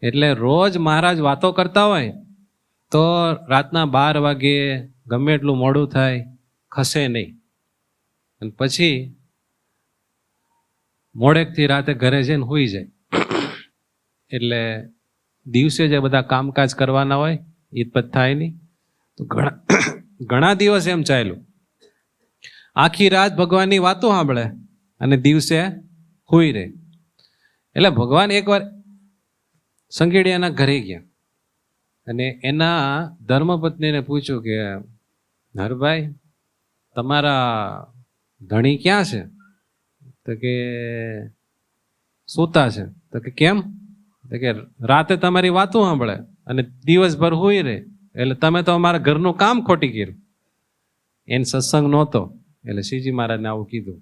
[SPEAKER 1] એટલે રોજ મહારાજ વાતો કરતા હોય તો રાતના 12 વાગે ગમે એટલું મોડું થાય ખસે નહીં. અને પછી મોડેકથી રાતે ઘરે જઈને સૂઈ જાય. એટલે દિવસે જે બધા કામકાજ કરવાના હોય એ જ થાય નહીં. તો ઘણા દિવસ એમ ચાલ્યું. આખી રાત ભગવાનની વાતો સાંભળે અને દિવસે સૂઈ રહે. એટલે ભગવાન એકવાર સંઘેડિયાના ઘરે ગયા અને એના ધર્મપત્નીને પૂછ્યું કે હરભાઈ, તમારા ધણી ક્યાં છે? તો કે સૂતા છે. તો કે કેમ? તો કે રાતે તમારી વાતો સાંભળે અને દિવસભર સૂઈ રહે, એટલે તમે તો અમારા ઘરનું કામ ખોટી કર્યું. એને સત્સંગ નહોતો એટલે શ્રીજી મહારાજને આવું કીધું.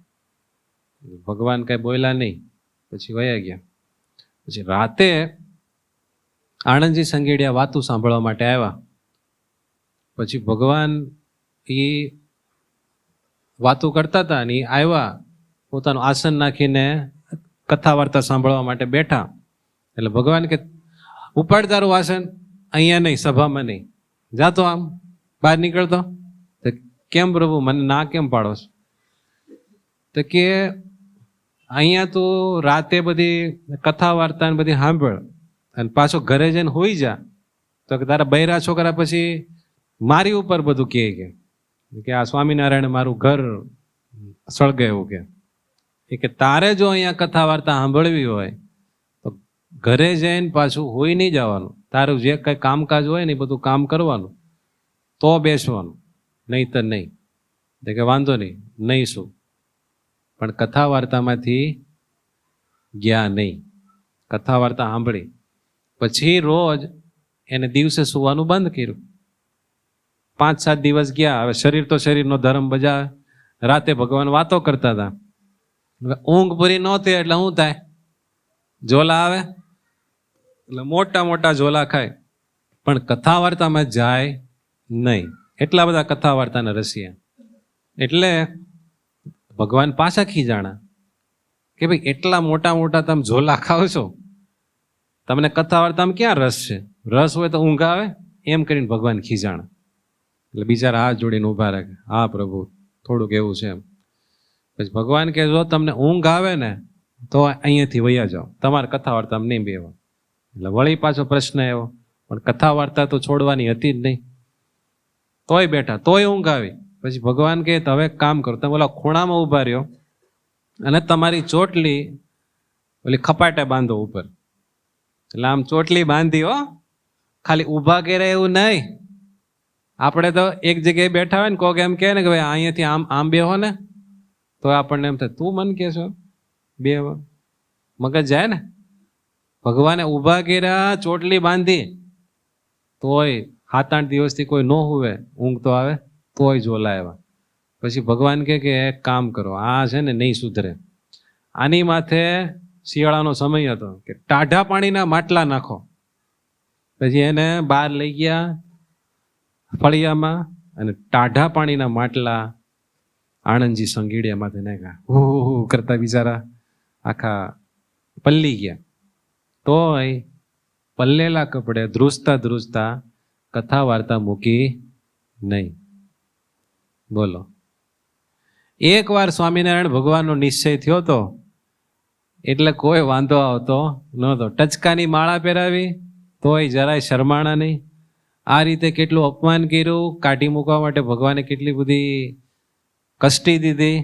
[SPEAKER 1] ભગવાન કઈ બોલ્યા નહીં, પછી વયા ગયા. પછી રાતે આણંદજી સંઘેડિયા વાતું સાંભળવા માટે આવ્યા. પછી ભગવાન એ વાતું કરતા હતા ને એ આવ્યા, પોતાનું આસન નાખીને કથા વાર્તા સાંભળવા માટે બેઠા. એટલે ભગવાન કે ઉપાડ તારું આસન, અહીંયા નહીં, સભામાં નહીં, જાતો આમ બહાર નીકળતો. કેમ પ્રભુ, મને ના કેમ પાડો છો? તો કે અહીંયા તો રાતે બધી કથા વાર્તા ને બધી સાંભળ અને પાછો ઘરે જઈને હોઈ જા, તો કે તારા બૈરા છોકરા પછી મારી ઉપર બધું કે આ સ્વામિનારાયણ મારું ઘર સળગે એવું કે તારે જો અહીંયા કથા વાર્તા સાંભળવી હોય તો ઘરે જઈને પાછું હોઈ નહીં જવાનું, તારું જે કંઈ કામકાજ હોય ને એ બધું કામ કરવાનું, તો બેસવાનું, નહીં તો નહીં. તો કે વાંધો નહીં શું, પણ કથા વાર્તામાંથી ગયા નહીં. કથા વાર્તા સાંભળી પછી રોજ એને દિવસે સુવાનું બંધ કર્યું. 5-7 દિવસ ગયા. હવે શરીર તો શરીરનો ધર્મ બજાવે. રાતે ભગવાન વાતો કરતા હતા. ઊંઘ પૂરી ન થઈ એટલે શું થાય? ઝોલા આવે, એટલે મોટા મોટા ઝોલા ખાય, પણ કથા વાર્તામાં જાય નહીં. એટલા બધા કથા વાર્તાના રસિયા. એટલે ભગવાન પાછા ખીજાણા કે ભાઈ એટલા મોટા મોટા તમે ઝોલા ખાવ છો, તમને કથા વાર્તામાં ક્યાં રસ છે? રસ હોય તો ઊંઘ આવે, એમ કરીને ભગવાન ખીજાણા. એટલે બિચારા હાથ જોડીને ઊભા રાખે, હા પ્રભુ થોડુંક એવું છે એમ. પછી ભગવાન કે જો તમને ઊંઘ આવે ને તો અહીંયાથી વયા જાઓ, તમારે કથા વાર્તામાં નહીં બેવા. એટલે વળી પાછો પ્રશ્ન આવ્યો, પણ કથા વાર્તા તો છોડવાની હતી જ નહીં. તોય બેઠા, તોય ઊંઘ આવી. પછી ભગવાન કહે તો હવે કામ કરો, તમે ઓલા ખૂણામાં ઊભા રહ્યો અને તમારી ચોટલી ઓલી ખપાટે બાંધો ઉપર. એટલે આમ ચોટલી બાંધી હો, ખાલી ઊભા કરે એવું નહીં. આપણે તો એક જગ્યાએ બેઠા હોય ને, કોક એમ કહે ને કે ભાઈ અહીંયાથી આમ બેહો ને, તો આપણને એમ થાય તું મને કહે છો બે, મગજ જાય ને. ભગવાને ઊભા કર્યા, ચોટલી બાંધી, તોય 7-8 દિવસથી કોઈ ન હુવે, ઊંઘ તો આવે, તોય ઝોલા આવ્યા. પછી ભગવાન કહે કે એક કામ કરો, આ છે ને નહીં સુધરે, આની માથે શિયાળાનો સમય હતો કે ટાઢા પાણીના માટલા નાખો. પછી એને બહાર લઈ ગયા ફળિયામાં અને ટાઢા પાણીના માટલા આણંદજી સંગીડિયામાંથી નાખ્યા. હું કરતા બિચારા આખા પલ્લી ગયા. તોય પલ્લેલા કપડે ધ્રુજતા ધ્રુજતા કથા વાર્તા મૂકી નહીં. બોલો, એકવાર સ્વામિનારાયણ ભગવાનનો નિશ્ચય થયો તો એટલે કોઈ વાંધો આવતો નહોતો. ટચકાની માળા પહેરાવી તોય જરાય શરમાણા નહીં. આ રીતે કેટલું અપમાન કર્યું, કાઢી મૂકવા માટે ભગવાને કેટલી બધી કષ્ટી દીધી,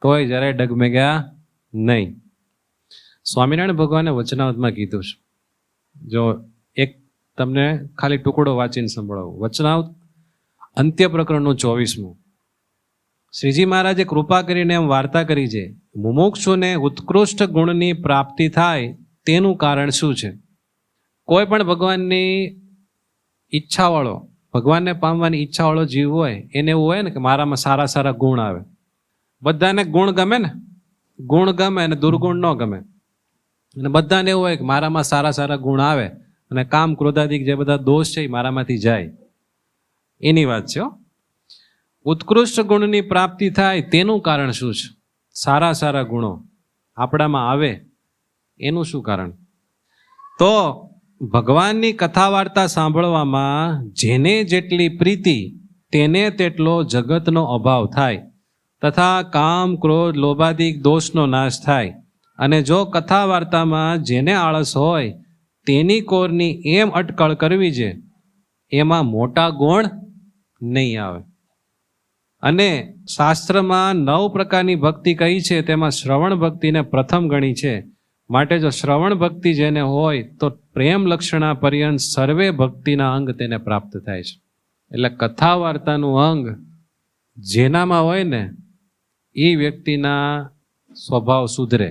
[SPEAKER 1] તોય જરાય ડગમેગ્યા નહીં. સ્વામિનારાયણ ભગવાને વચનાવતમાં કીધું છે, જો એક તમને ખાલી ટુકડો વાંચીને સંભળાવું. વચનાવત અંત્ય પ્રકરણનું 24મું. શ્રીજી મહારાજે કૃપા કરીને એમ વાર્તા કરી છે, મુમુક્ષુને ઉત્કૃષ્ટ ગુણની પ્રાપ્તિ થાય તેનું કારણ શું છે? કોઈ પણ ભગવાનની ઈચ્છાવાળો, ભગવાનને પામવાની ઈચ્છાવાળો જીવ હોય એને એવું હોય ને કે મારામાં સારા સારા ગુણ આવે. બધાને ગુણ ગમે ને, ગુણ ગમે અને દુર્ગુણ ન ગમે. અને બધાને એવું હોય કે મારામાં સારા સારા ગુણ આવે અને કામ ક્રોધાદિક જે બધા દોષ છે એ મારામાંથી જાય. એની વાત છે. ઉત્કૃષ્ટ ગુણની પ્રાપ્તિ થાય તેનું કારણ શું છે? સારા સારા ગુણો આપણામાં આવે એનું શું કારણ? તો ભગવાનની કથા વાર્તા સાંભળવામાં જેને જેટલી પ્રીતિ તેને તેટલો જગતનો અભાવ થાય તથા કામ ક્રોધ લોભાદિક દોષનો નાશ થાય. અને જો કથા વાર્તામાં જેને આળસ હોય તેની કોરની એમ અટકળ કરવી છે, એમાં મોટા ગુણ નહીં આવે. અને શાસ્ત્રમાં 9 પ્રકારની ભક્તિ કહી છે, તેમાં શ્રવણ ભક્તિને પ્રથમ ગણી છે. માટે જો શ્રવણ ભક્તિ જેને હોય તો પ્રેમ લક્ષણા પર્યંત સર્વે ભક્તિના અંગ તેને પ્રાપ્ત થાય છે. એટલે કથા વાર્તાનું અંગ જેનામાં હોય ને એ વ્યક્તિના સ્વભાવ સુધરે.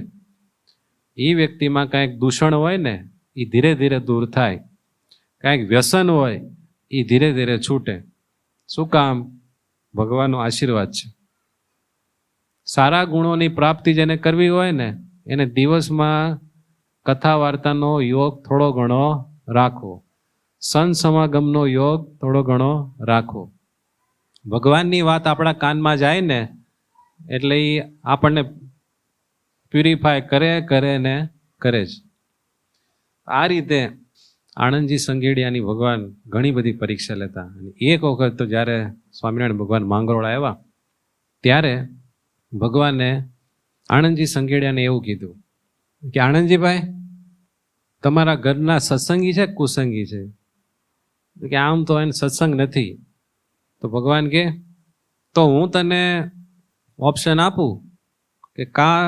[SPEAKER 1] એ વ્યક્તિમાં કાંઈક દૂષણ હોય ને એ ધીરે ધીરે દૂર થાય, કાંઈક વ્યસન હોય એ ધીરે ધીરે છૂટે. શું કામ? ભગવાનનો આશીર્વાદ છે. સારા ગુણોની પ્રાપ્તિ જેને કરવી હોય ને એને દિવસમાં કથા વાર્તાનો યોગ થોડો ઘણો રાખવો, સંત સમાગમનો યોગ થોડો ઘણો રાખવો. ભગવાનની વાત આપણા કાનમાં જાય ને એટલે એ આપણને પ્યુરિફાય કરે ને કરે જ. આ રીતે આણંદજી સંગેડિયાની ભગવાન ઘણી બધી પરીક્ષા લેતા. અને એક વખત તો જ્યારે સ્વામિનારાયણ ભગવાન માંગરોળ આવ્યા ત્યારે ભગવાને આણંદજી સંઘેડિયાને એવું કીધું કે આણંદજીભાઈ, તમારા ઘરના સત્સંગી છે કુસંગી છે? કે આમ તો એને સત્સંગ નથી. તો ભગવાન કે તો હું તને ઓપ્શન આપું કે કા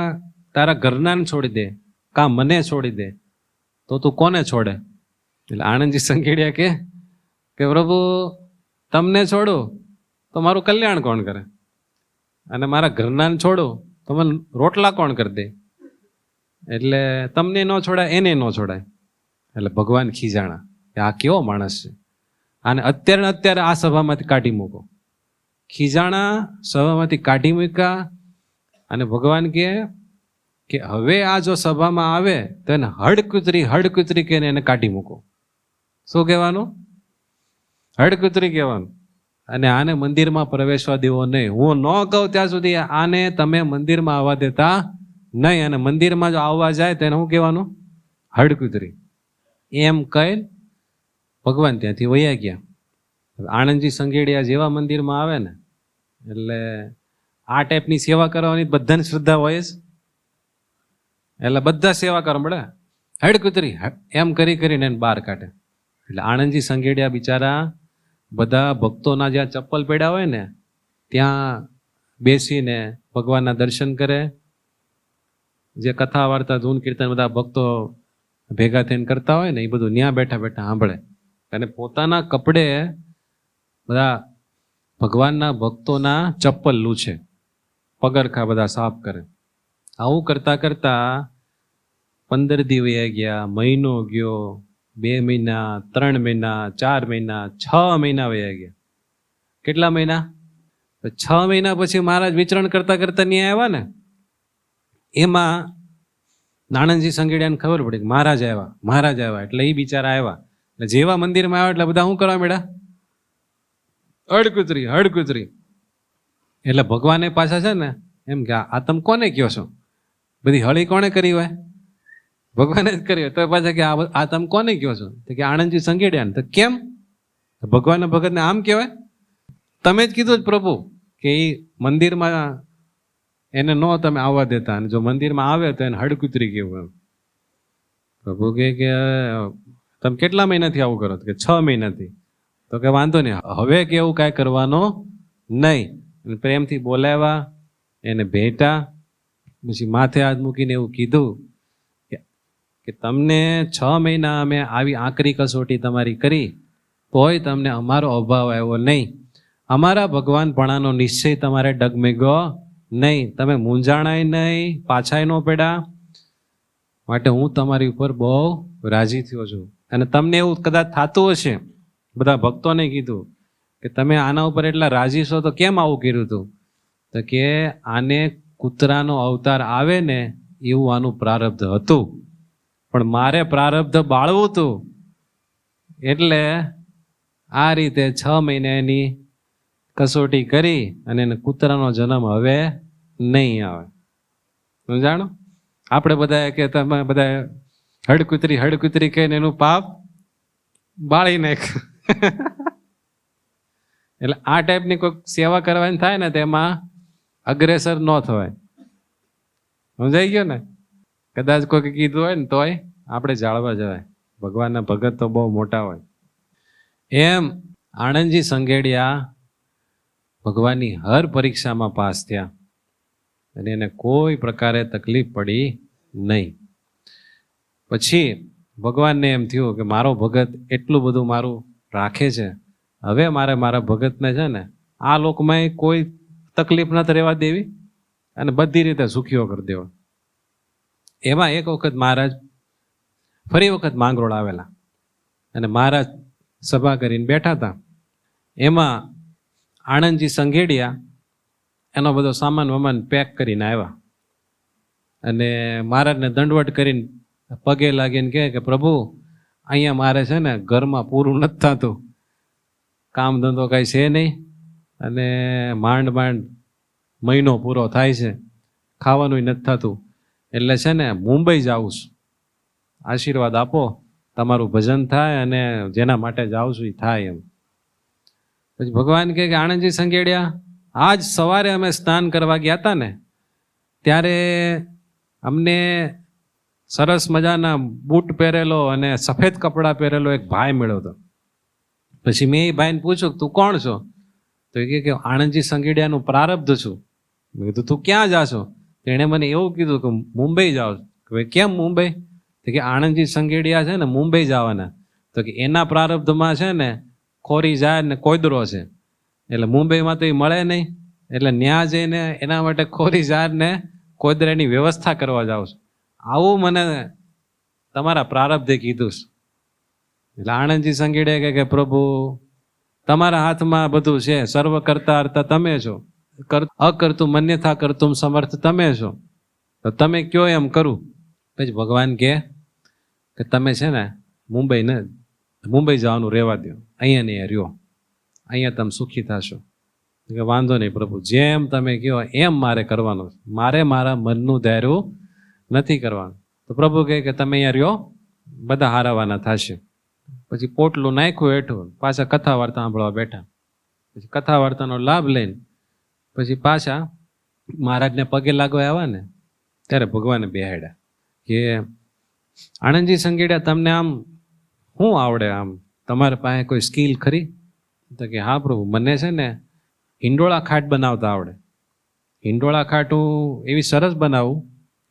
[SPEAKER 1] તારા ઘરનાને છોડી દે, કા મને છોડી દે, તો તું કોને છોડે? એટલે આણંદજી સંઘેડિયા કે પ્રભુ, તમને છોડું તો મારું કલ્યાણ કોણ કરે, અને મારા ઘરનાને છોડું તો મને રોટલા કોણ કરી દે? એટલે તમને ન છોડાય, એને ન છોડાય. એટલે ભગવાન ખીજાણા કે આ કેવો માણસ છે, આને અત્યારે આ સભામાંથી કાઢી મૂકો. ખીજાણા, સભામાંથી કાઢી મૂક્યા. અને ભગવાન કે હવે આ જો સભામાં આવે તો એને હડકુતરી કહીને એને કાઢી મૂકો. શું કહેવાનું? હડકુતરી કહેવાનું. અને આને મંદિરમાં પ્રવેશવા દેવો નહીં. હું ન કહું ત્યાં સુધી આને તમે મંદિરમાં આવવા દેતા નહીં. અને મંદિરમાં જો આવવા જાય તો એને શું કહેવાનું? હડકુતરી. એમ કહી ભગવાન ત્યાંથી વયા ગયા. આણંદજી સંઘેડિયા જેવા મંદિરમાં આવે ને એટલે આ ટાઈપની સેવા કરવાની બધાની શ્રદ્ધા હોય જ. એટલે બધા સેવા કરવા મળે. હડકુતરી એમ કરીને એને બહાર કાઢે. એટલે આણંદજી સંઘેડિયા બિચારા બધા ભક્તોના જ્યાં ચપ્પલ પડ્યા હોય ને ત્યાં બેસીને ભગવાનના દર્શન કરે. જે કથા વાર્તા ધૂન કીર્તન બધા ભક્તો ભેગા થઈને કરતા હોય ને એ બધું ત્યાં બેઠા સાંભળે. અને પોતાના કપડે બધા ભગવાનના ભક્તોના ચપ્પલ લૂછે, પગરખા બધા સાફ કરે. આવું કરતા કરતા 15 દી વયા ગયા, મહિનો ગયો, 2 મહિના, 3 મહિના, 4 મહિના, 6 મહિના વયા ગયા. કેટલા મહિના? 6 મહિના પછી મહારાજ વિચરણ કરતા કરતા ત્યાં આવ્યા ને, એમાં આણંદજી સંઘેડિયાને ખબર પડી કે મહારાજ આવ્યા. એટલે એ બિચારા આવ્યા. એટલે જેવા મંદિરમાં આવ્યા એટલે બધા શું કરવા માંડ્યા? હડકુતરી. એટલે ભગવાને પાછા છે ને એમ કે આ તમે કોને કહો છો? બધી હળી કોણે કરી હોય? ભગવાને જ કરી હોય. તો પાછા કે આ તમે કોને કહો છો? તો કે આણંદજી સંઘેડિયાને. તો કેમ? ભગવાનના ભગતને આમ કહેવાય? તમે જ કીધું જ પ્રભુ કે એ મંદિરમાં એને ન તમે આવવા દેતા, અને જો મંદિરમાં આવે તો એને હડકુતરી કહેવું. એમ પ્રભુ કે તમે કેટલા મહિનાથી આવું કરો? કે 6 મહિનાથી. તો કે વાંધો નહીં, હવે કે એવું કાંઈ કરવાનો નહીં. પ્રેમથી બોલાવ્યા, એને ભેટા, પછી માથે હાથ મૂકીને એવું કીધું કે તમને 6 મહિના અમે આવી આકરી કસોટી તમારી કરી તોય તમને અમારો અભાવ આવ્યો નહીં. અમારા ભગવાનપણાનો નિશ્ચય તમારે ડગમેગો નહીં. તમે મૂંઝાણાય નહીં, પાછાય ન પડ્યા. માટે હું તમારી ઉપર બહુ રાજી થયો છું. અને તમને એવું કદાચ થતું હશે, બધા ભક્તોને કીધું કે તમે આના ઉપર એટલા રાજી છો તો કેમ આવું કર્યું હતું? તો કે આને કૂતરાનો અવતાર આવે ને એવું આનું પ્રારબ્ધ હતું, પણ મારે પ્રારબ્ધ બાળવું હતું. એટલે આ રીતે 6 મહિનાની કસોટી કરી અને એને કૂતરાનો જન્મ હવે નહીં આવે. સમજાણો? આપણે બધા કે તમે બધા હડકુતરી કહીને એનું પાપ બાળી નાખ. એટલે આ ટાઈપની કોઈ સેવા કરવાની થાય ને તેમાં અગ્રેસર ન થવાય. સમજાઈ ગયો ને? કદાચ કોઈ કીધું હોય ને તોય આપણે જાળવા જવાય. ભગવાનના ભગત તો બહુ મોટા હોય. એમ આણંદજી સંઘેડિયા ભગવાનની હર પરીક્ષામાં પાસ થયા અને એને કોઈ પ્રકારે તકલીફ પડી નહીં. પછી ભગવાનને એમ થયું કે મારો ભગત એટલું બધું મારું રાખે છે, હવે મારે મારા ભગતને છે ને આ લોકમાં કોઈ તકલીફ નથી રહેવા દેવી અને બધી રીતે સુખીઓ કરી દેવા. એમાં એક વખત મહારાજ ફરી વખત માંગરોળ આવેલા અને મહારાજ સભા કરીને બેઠા હતા. એમાં આણંદજી સંઘેડિયા એનો બધો સામાન પેક કરીને આવ્યા અને મહારાજને દંડવટ કરીને પગે લાગીને કહે કે પ્રભુ, અહીંયા મારે છે ને ઘરમાં પૂરું નથી થતું, કામ ધંધો કાંઈ છે નહીં અને માંડ મહિનો પૂરો થાય છે, ખાવાનું નથી થતું, એટલે છે ને મુંબઈ જાઉં છું, આશીર્વાદ આપો, તમારું ભજન થાય અને જેના માટે જાઉં છું એ થાય. એમ પછી ભગવાન કહે કે આણંદજી સંઘેડિયા, આજ સવારે અમે સ્નાન કરવા ગયા હતા ને ત્યારે અમને સરસ મજાના બૂટ પહેરેલો અને સફેદ કપડાં પહેરેલો એક ભાઈ મળ્યો હતો. પછી મેં એ ભાઈને પૂછ્યું, તું કોણ છો? તો એ કહે કે આણંદજી સંગીડિયાનું પ્રારબ્ધ છું. મેં કીધું તું ક્યાં જાશો? તો એણે મને એવું કીધું કે મુંબઈ જાઉં. કે ભાઈ કેમ મુંબઈ? તો કે આણંદજી સંગીડિયા છે ને મુંબઈ જવાના. તો કે એના પ્રારબ્ધમાં છે ને ખોરી ઝાડ ને કોયદરો છે, એટલે મુંબઈમાં તો એ મળે નહીં, એટલે ન્યા જઈને એના માટે ખોરી ઝાડ ને કોયદરાની વ્યવસ્થા કરવા જાઉં છું. આવું મને તમારા પ્રારબ્ધે કીધું છે. એટલે આણંદજી સંગીડે કે પ્રભુ તમારા હાથમાં બધું છે, સર્વ કરતા હર્તા તમે છો, અકર્તું મન્યથા કરતું સમર્થ તમે છો, તો તમે કયો એમ કરું. પછી ભગવાન કે તમે છે ને મુંબઈ જવાનું રહેવા દો, અહીંયા ને રહ્યો, અહીંયા તમે સુખી થશો. કે વાંધો નહીં પ્રભુ, જેમ તમે કહો એમ મારે કરવાનું, મારે મારા મનનું ધાર્યું નથી કરવાનું. તો પ્રભુ કહે કે તમે અહીંયા રહ્યો, બધા હારાવાના થશે. પછી પોટલું નાખ્યું હેઠું, પાછા કથા વાર્તા સાંભળવા બેઠા. પછી કથા વાર્તાનો લાભ લઈને પછી પાછા મહારાજને પગે લાગવા આવ્યા ને ત્યારે ભગવાને બેહાડ્યા કે આણંદજી સંગીડા તમને આમ શું આવડે, આમ તમારી પાસે કોઈ સ્કિલ ખરી? તો કે હા પ્રભુ, મને છે ને હિંડોળા ખાટ બનાવતા આવડે. હિંડોળા ખાટ હું એવી સરસ બનાવું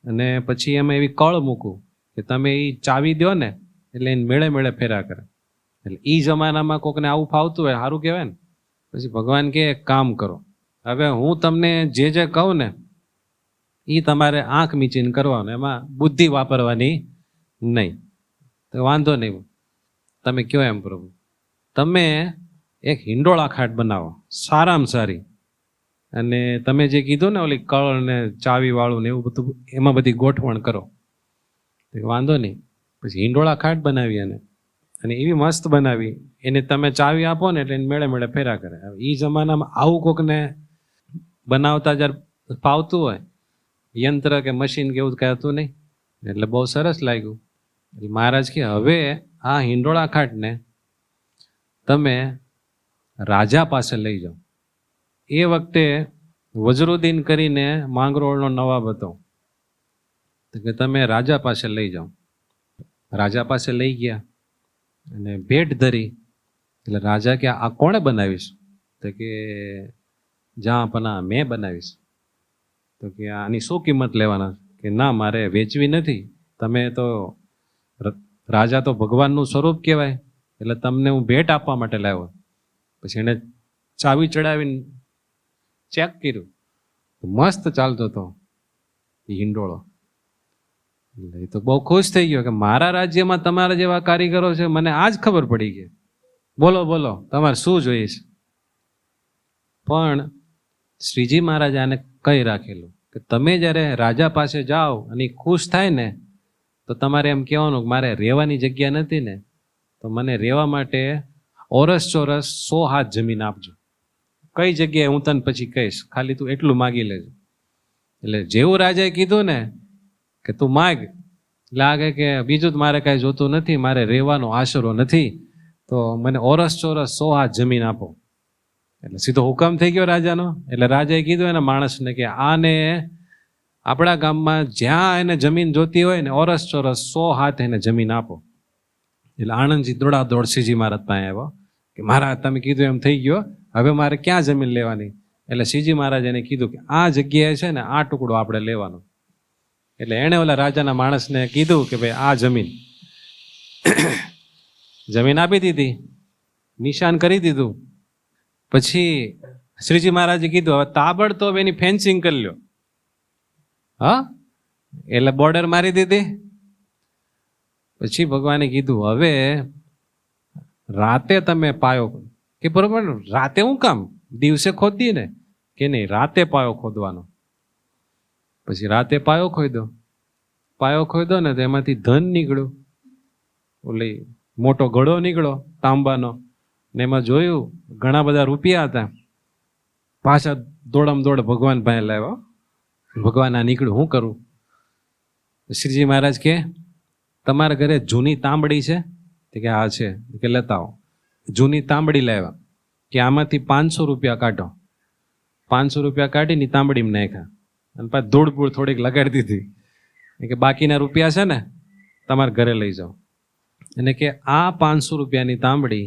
[SPEAKER 1] અને પછી એમાં એવી કળ મૂકું કે તમે એ ચાવી દો ને એટલે એને મેળે મેળે ફેરા કરે. એટલે એ જમાનામાં કોકને આવું ફાવતું હોય, સારું કહેવાય ને. પછી ભગવાન કે એક કામ કરો, હવે હું તમને જે કહું ને એ તમારે આંખ મીચીને કરવાનું, એમાં બુદ્ધિ વાપરવાની નહીં. તો વાંધો નહીં, તમે કયો એમ પ્રભુ. તમે એક હિંડોળા ખાટ બનાવો સારામાં સારી, અને તમે જે કીધું ને ઓલી કળ ને ચાવી વાળું ને એવું બધું, એમાં બધી ગોઠવણ કરો. વાંધો નહીં. પછી હિંડોળા ખાટ બનાવી અને એવી મસ્ત બનાવી, એને તમે ચાવી આપો ને એટલે એને મેળે મેળે ફેરા કરે. એ જમાનામાં આવું કોકને બનાવતા જ્યારે ફાવતું હોય, યંત્ર કે મશીન કે એવું કંઈ હતું નહીં, એટલે બહુ સરસ લાગ્યું. એટલે મહારાજ કે હવે આ હિંડોળા ખાટને તમે રાજા પાસે લઈ જાઓ. એ વખતે વજરુદ્દીન કરીને માંગરોળનો નવાબ હતો, તો કે તમે રાજા પાસે લઈ જાઓ. રાજા પાસે લઈ ગયા અને ભેટ ધરી. એટલે રાજા કે આ કોણે બનાવીશ? તો કે જહાંપના મેં બનાવીશ. તો કે આની શું કિંમત લેવાના? કે ના, મારે વેચવી નથી, તમે તો રાજા તો ભગવાનનું સ્વરૂપ કહેવાય, એટલે તમને હું ભેટ આપવા માટે લાવ્યો. પછી એને ચાવી ચડાવીને ચેક કર્યું, મસ્ત ચાલતો હતો એ હિંડોળો. એ તો બહુ ખુશ થઈ ગયો કે મારા રાજ્યમાં તમારા જેવા કારીગરો છે, મને આજ ખબર પડી ગઈ. બોલો બોલો, તમારે શું જોઈએ છે? પણ શ્રીજી મહારાજ આને કહી રાખેલું કે તમે જ્યારે રાજા પાસે જાઓ અને ખુશ થાય ને તો તમારે એમ કહેવાનું કે મારે રહેવાની જગ્યા નથી ને, તો મને રહેવા માટે ઓરસ ચોરસ 100 હાથ જમીન આપજો. કઈ જગ્યાએ હું તને પછી કહીશ, ખાલી તું એટલું માગી લેજો. એટલે જેવું રાજાએ કીધું ને કે તું માગ, લાગે કે બીજું મારે કાંઈ જોતું નથી, મારે રહેવાનો આશરો નથી, તો મને ઓરસ ચોરસ 100 હાથ જમીન આપો. એટલે સીધો હુકમ થઈ ગયો રાજાનો. એટલે રાજાએ કીધું એના માણસને કે આને આપણા ગામમાં જ્યાં એને જમીન જોતી હોય ને ઓરસ ચોરસ 100 હાથ એને જમીન આપો. એટલે આણંદજી દોડ શ્રીજી મહારાજ પાસે આવ્યો કે મહારાજ તમે કીધું એમ થઈ ગયો, હવે મારે ક્યાં જમીન લેવાની? એટલે શ્રીજી મહારાજ એને કીધું કે આ જગ્યાએ છે ને આ ટુકડો આપણે લેવાનો. એટલે એણે ઓલા રાજાના માણસને કીધું કે ભાઈ આ જમીન આપી દીધી, નિશાન કરી દીધું. પછી શ્રીજી મહારાજે કીધું હવે તાબડતોબ એની ફેન્સિંગ કરી લ્યો. હા, એટલે બોર્ડર મારી દીધી. પછી ભગવાને કીધું હવે રાતે તમે પાયો. કે બરોબર, રાતે હું કામ, દિવસે ખોદી ને? કે નહીં, રાતે પાયો ખોદવાનો. પછી રાતે પાયો ખોદ્યો ને તો એમાંથી ધન નીકળ્યું. ઓલી મોટો ઘડો નીકળ્યો તાંબાનો, ને એમાં જોયું ઘણા બધા રૂપિયા હતા. પાછા દોડમ દોડ ભગવાન પાસે લાવ્યો. ભગવાન આ નીકળ્યું, શું કરું? શ્રીજી મહારાજ કે તમારા ઘરે જૂની તાંબડી છે? કે હા છે. કે લેતા આવો. જૂની તાંબડી લાવ્યા કે આમાંથી 500 રૂપિયા કાઢો. 500 રૂપિયા કાઢીને તાંબડીમાં નાખ્યા. અને પાછી ધૂળ બૂળ થોડીક લગાડી દીધી કે બાકીના રૂપિયા છે ને તમારે ઘરે લઈ જાઓ. અને કે આ 500 રૂપિયાની તાંબડી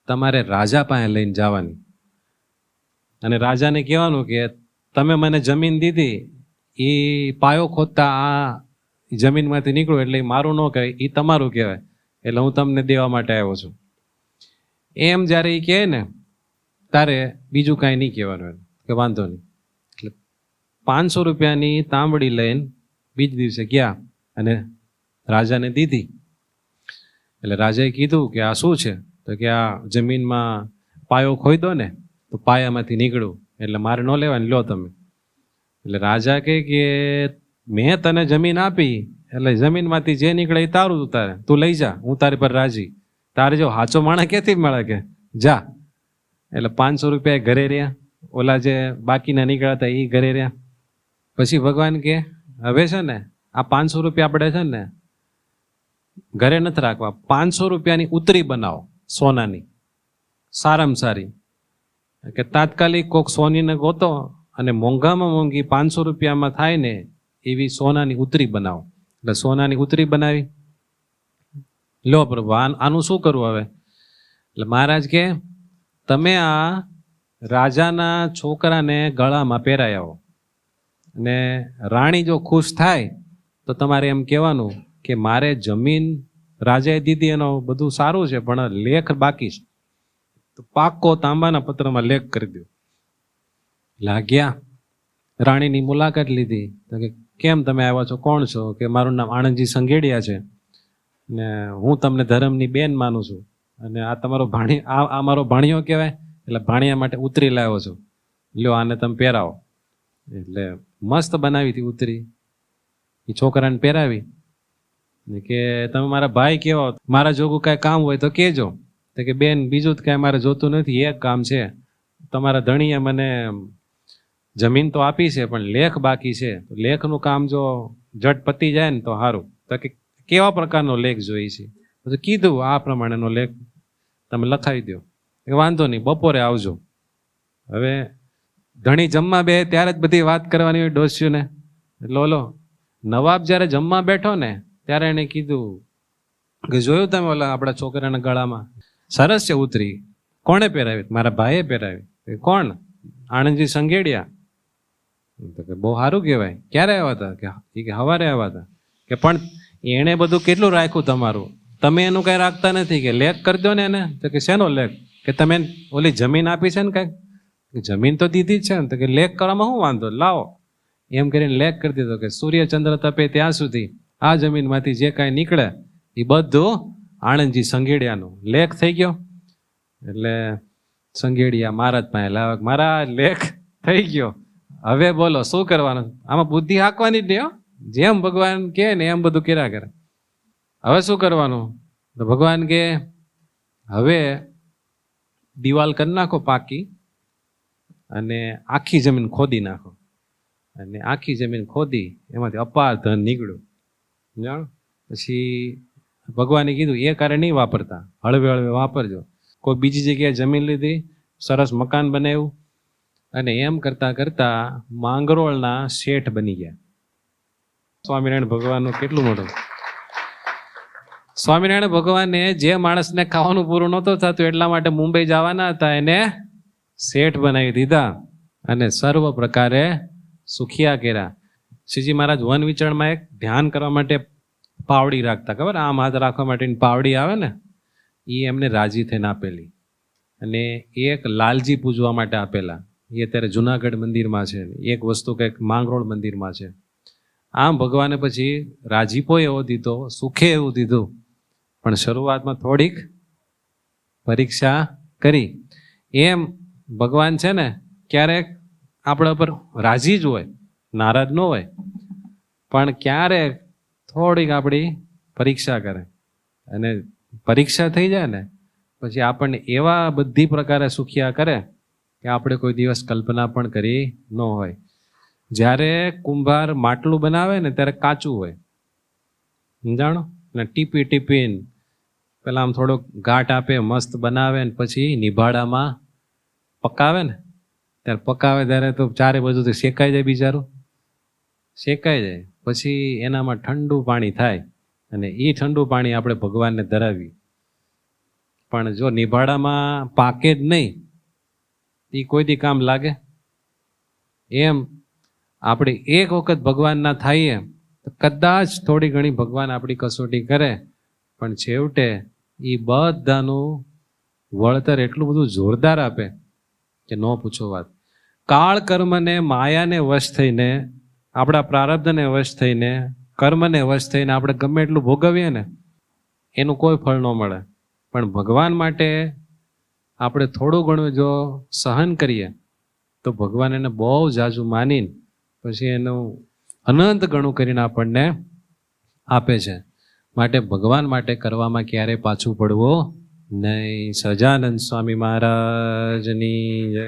[SPEAKER 1] તમારે રાજા પાસે લઈને જવાની અને રાજાને કહેવાનું કે તમે મને જમીન દીધી એ પાયો ખોદતા આ જમીનમાંથી નીકળો એટલે એ મારું ન કહેવાય, એ તમારું કહેવાય, એટલે હું તમને દેવા માટે આવ્યો છું. એમ જ્યારે એ કહે ને તારે બીજું કાંઈ નહીં કહેવાનું કે વાંધો નહીં. એટલે 500 રૂપિયાની તાંબડી લઈને બીજ દિવસે ગયા અને રાજાને દીધી. એટલે રાજાએ કીધું કે આ શું છે? તો કે આ જમીનમાં પાયો ખોદો ને તો પાયામાંથી નીકળ્યું એટલે મારે ન લેવાની, લો તમે. એટલે રાજા કહે કે મેં તને જમીન આપી એટલે જમીનમાંથી જે નીકળે એ તારું, તારે તું લઈ જા, હું તારી પર રાજી. તારે જો હાચો માણસ ક્યાંથી મળે કે જા. એટલે 500 રૂપિયા ઘરે રહ્યા, ઓલા જે બાકીના નીકળ્યા હતા એ ઘરે રહ્યા. પછી ભગવાન કે હવે છે ને આ 500 રૂપિયા આપણે છે ને ઘરે નથી રાખવા, 500 રૂપિયાની ઉતરી બનાવો સોનાની, સારામાં સારી. કે તાત્કાલિક કોક સોનીને ગોતો અને મોંઘામાં મોંઘી 500 રૂપિયામાં થાય ને એવી સોનાની ઉતરી બનાવો. એટલે સોનાની ઉતરી બનાવી. લો પ્રભુ આનું શું કરવું હવે? એટલે મહારાજ કે તમે આ રાજાના છોકરાને ગળામાં પહેરાઈ આવો અને રાણી જો ખુશ થાય તો તમારે એમ કહેવાનું કે મારે જમીન રાજાએ દીધી એનો બધું સારું છે પણ લેખ બાકી છે, તો પાક્કો તાંબાના પત્રમાં લેખ કરી દો. લાગ્યા, રાણીની મુલાકાત લીધી. તો કે કેમ તમે આવ્યા છો, કોણ છો? કે મારું નામ આણંદજી સંઘેડિયા છે ને હું તમને ધર્મની બેન માનું છું અને આ તમારો આ મારો ભાણિયો કહેવાય, એટલે ભાણિયા માટે ઉતરી લાવ્યો છું, લ્યો આને તમે પહેરાવો. એટલે મસ્ત બનાવી હતી ઉતરી, એ છોકરાને પહેરાવી. કે તમે મારા ભાઈ કેવો, મારા જોગું કાંઈ કામ હોય તો કહેજો. તો કે બેન બીજું તો કાંઈ મારે જોતું નથી, એક કામ છે, તમારા ધણીએ મને જમીન તો આપી છે પણ લેખ બાકી છે, તો લેખનું કામ જો જટ પતી જાય ને તો સારું. તો કે કેવા પ્રકારનો લેખ જોઈએ છે? તો કીધું આ પ્રમાણેનો લેખ તમે લખાવી દો. એ વાંધો નહીં, બપોરે આવજો. હવે ધણી જમવા બે ત્યારે જ બધી વાત કરવાની હોય ડોસ્યુને. એટલે ઓલો નવાબ જ્યારે જમવા બેઠો ને ત્યારે એને કીધું કે જોયું તમે ઓલા આપણા છોકરાના ગળામાં સરસ છે ઉતરી, કોણે પહેરાવી? મારા ભાઈએ પહેરાવી. કોણ? આણંદજી સંઘેડિયા. તો કે બહુ સારું કહેવાય. ક્યારે આવ્યા હતા? કે સવારે આવ્યા હતા. કે પણ એણે બધું કેટલું રાખ્યું તમારું, તમે એનું કઈ રાખતા નથી, કે લેખ કરી દો ને એને. તો કે શેનો લેખ? કે તમે ઓલી જમીન આપી છે ને કાંઈક? જમીન તો દીધી જ છે ને. તો કે લેખ કરવામાં શું વાંધો, લાવો. એમ કરીને લેખ કરી દીધો કે સૂર્યચંદ્ર તપે ત્યાં સુધી આ જમીનમાંથી જે કાંઈ નીકળે એ બધું આણંદજી સંઘેડિયાનું. લેખ થઈ ગયો. એટલે સંઘેડિયા મહારાજ પાસે લાવે, મારા લેખ થઈ ગયો, હવે બોલો શું કરવાનું? આમાં બુદ્ધિ હાંકવાની જ નહીં, જેમ ભગવાન કહે ને એમ બધું કર્યા કરે. હવે શું કરવાનું? તો ભગવાન કે હવે દિવાલ કરી નાખો પાકી અને આખી જમીન ખોદી નાખો. અને આખી જમીન ખોદી એમાંથી અપાર ધન નીકળ્યું, જાણો. પછી ભગવાને કીધું એ કાર્ય નહીં વાપરતા, હળવે હળવે વાપરજો. કોઈ બીજી જગ્યાએ જમીન લીધી, સરસ મકાન બનાવ્યું અને એમ કરતા કરતા માંગરોળના શેઠ બની ગયા. સ્વામિનારાયણ ભગવાનનું કેટલું મોટું. સ્વામિનારાયણ ભગવાને જે માણસને ખાવાનું પૂરું નહોતું થતું એટલા માટે મુંબઈ જવાના હતા, એને શેઠ બનાવી દીધા અને સર્વ પ્રકારે સુખિયા કર્યા. શ્રીજી મહારાજ વન વિચરણમાં એક ધ્યાન કરવા માટે પાવડી રાખતા, ખબર? આમ હાથ રાખવા માટેની પાવડી આવે ને, એ એમને રાજી થઈને આપેલી. અને એક લાલજી પૂજવા માટે આપેલા, એ અત્યારે જુનાગઢ મંદિરમાં છે. એક વસ્તુ કંઈક માંગરોળ મંદિરમાં છે. આમ ભગવાને પછી રાજીપો એવો દીધો, સુખે એવું દીધું, પણ શરૂઆતમાં થોડીક પરીક્ષા કરી. એમ ભગવાન છે ને ક્યારેક આપણા પર રાજી જ હોય, નારાજ ન હોય, પણ ક્યારેક થોડીક આપણી પરીક્ષા કરે. અને પરીક્ષા થઈ જાય ને પછી આપણને એવા બધી પ્રકારે સુખિયા કરે કે આપણે કોઈ દિવસ કલ્પના પણ કરી ન હોય. જ્યારે કુંભાર માટલું બનાવે ને ત્યારે કાચું હોય, સમજાણો? ને ટીપી ટીપીને પેલા આમ થોડોક ઘાટ આપે, મસ્ત બનાવે ને પછી નિભાડામાં પકાવે ને, ત્યારે પકાવે ત્યારે તો ચારે બાજુથી શેકાઈ જાય બિચારું. શેકાઈ જાય, પછી એનામાં ઠંડુ પાણી થાય અને એ ઠંડુ પાણી આપણે ભગવાનને ધરાવી. પણ જો નિભાડામાં પાકે જ નહીં, એ કોઈ દી કામ લાગે? એમ આપણે એક વખત ભગવાનના થઈએ તો કદાચ થોડી ઘણી ભગવાન આપણી કસોટી કરે, પણ છેવટે એ બધાનું વળતર એટલું બધું જોરદાર આપે કે ન પૂછો વાત. કાળ કર્મને માયાને વશ થઈને, આપણા પ્રારબ્ધને વશ થઈને, કર્મને વશ થઈને આપણે ગમે એટલું ભોગવીએ ને એનું કોઈ ફળ ન મળે. પણ ભગવાન માટે આપણે થોડું ઘણું જો સહન કરીએ તો ભગવાન એને બહુ જાજુ માનીને પછી એનું અનંત ગણું કરીને આપણને આપે છે. માટે ભગવાન માટે કરવામાં ક્યારેય પાછું પડવું નહીં. સહજાનંદ સ્વામી મહારાજની જય.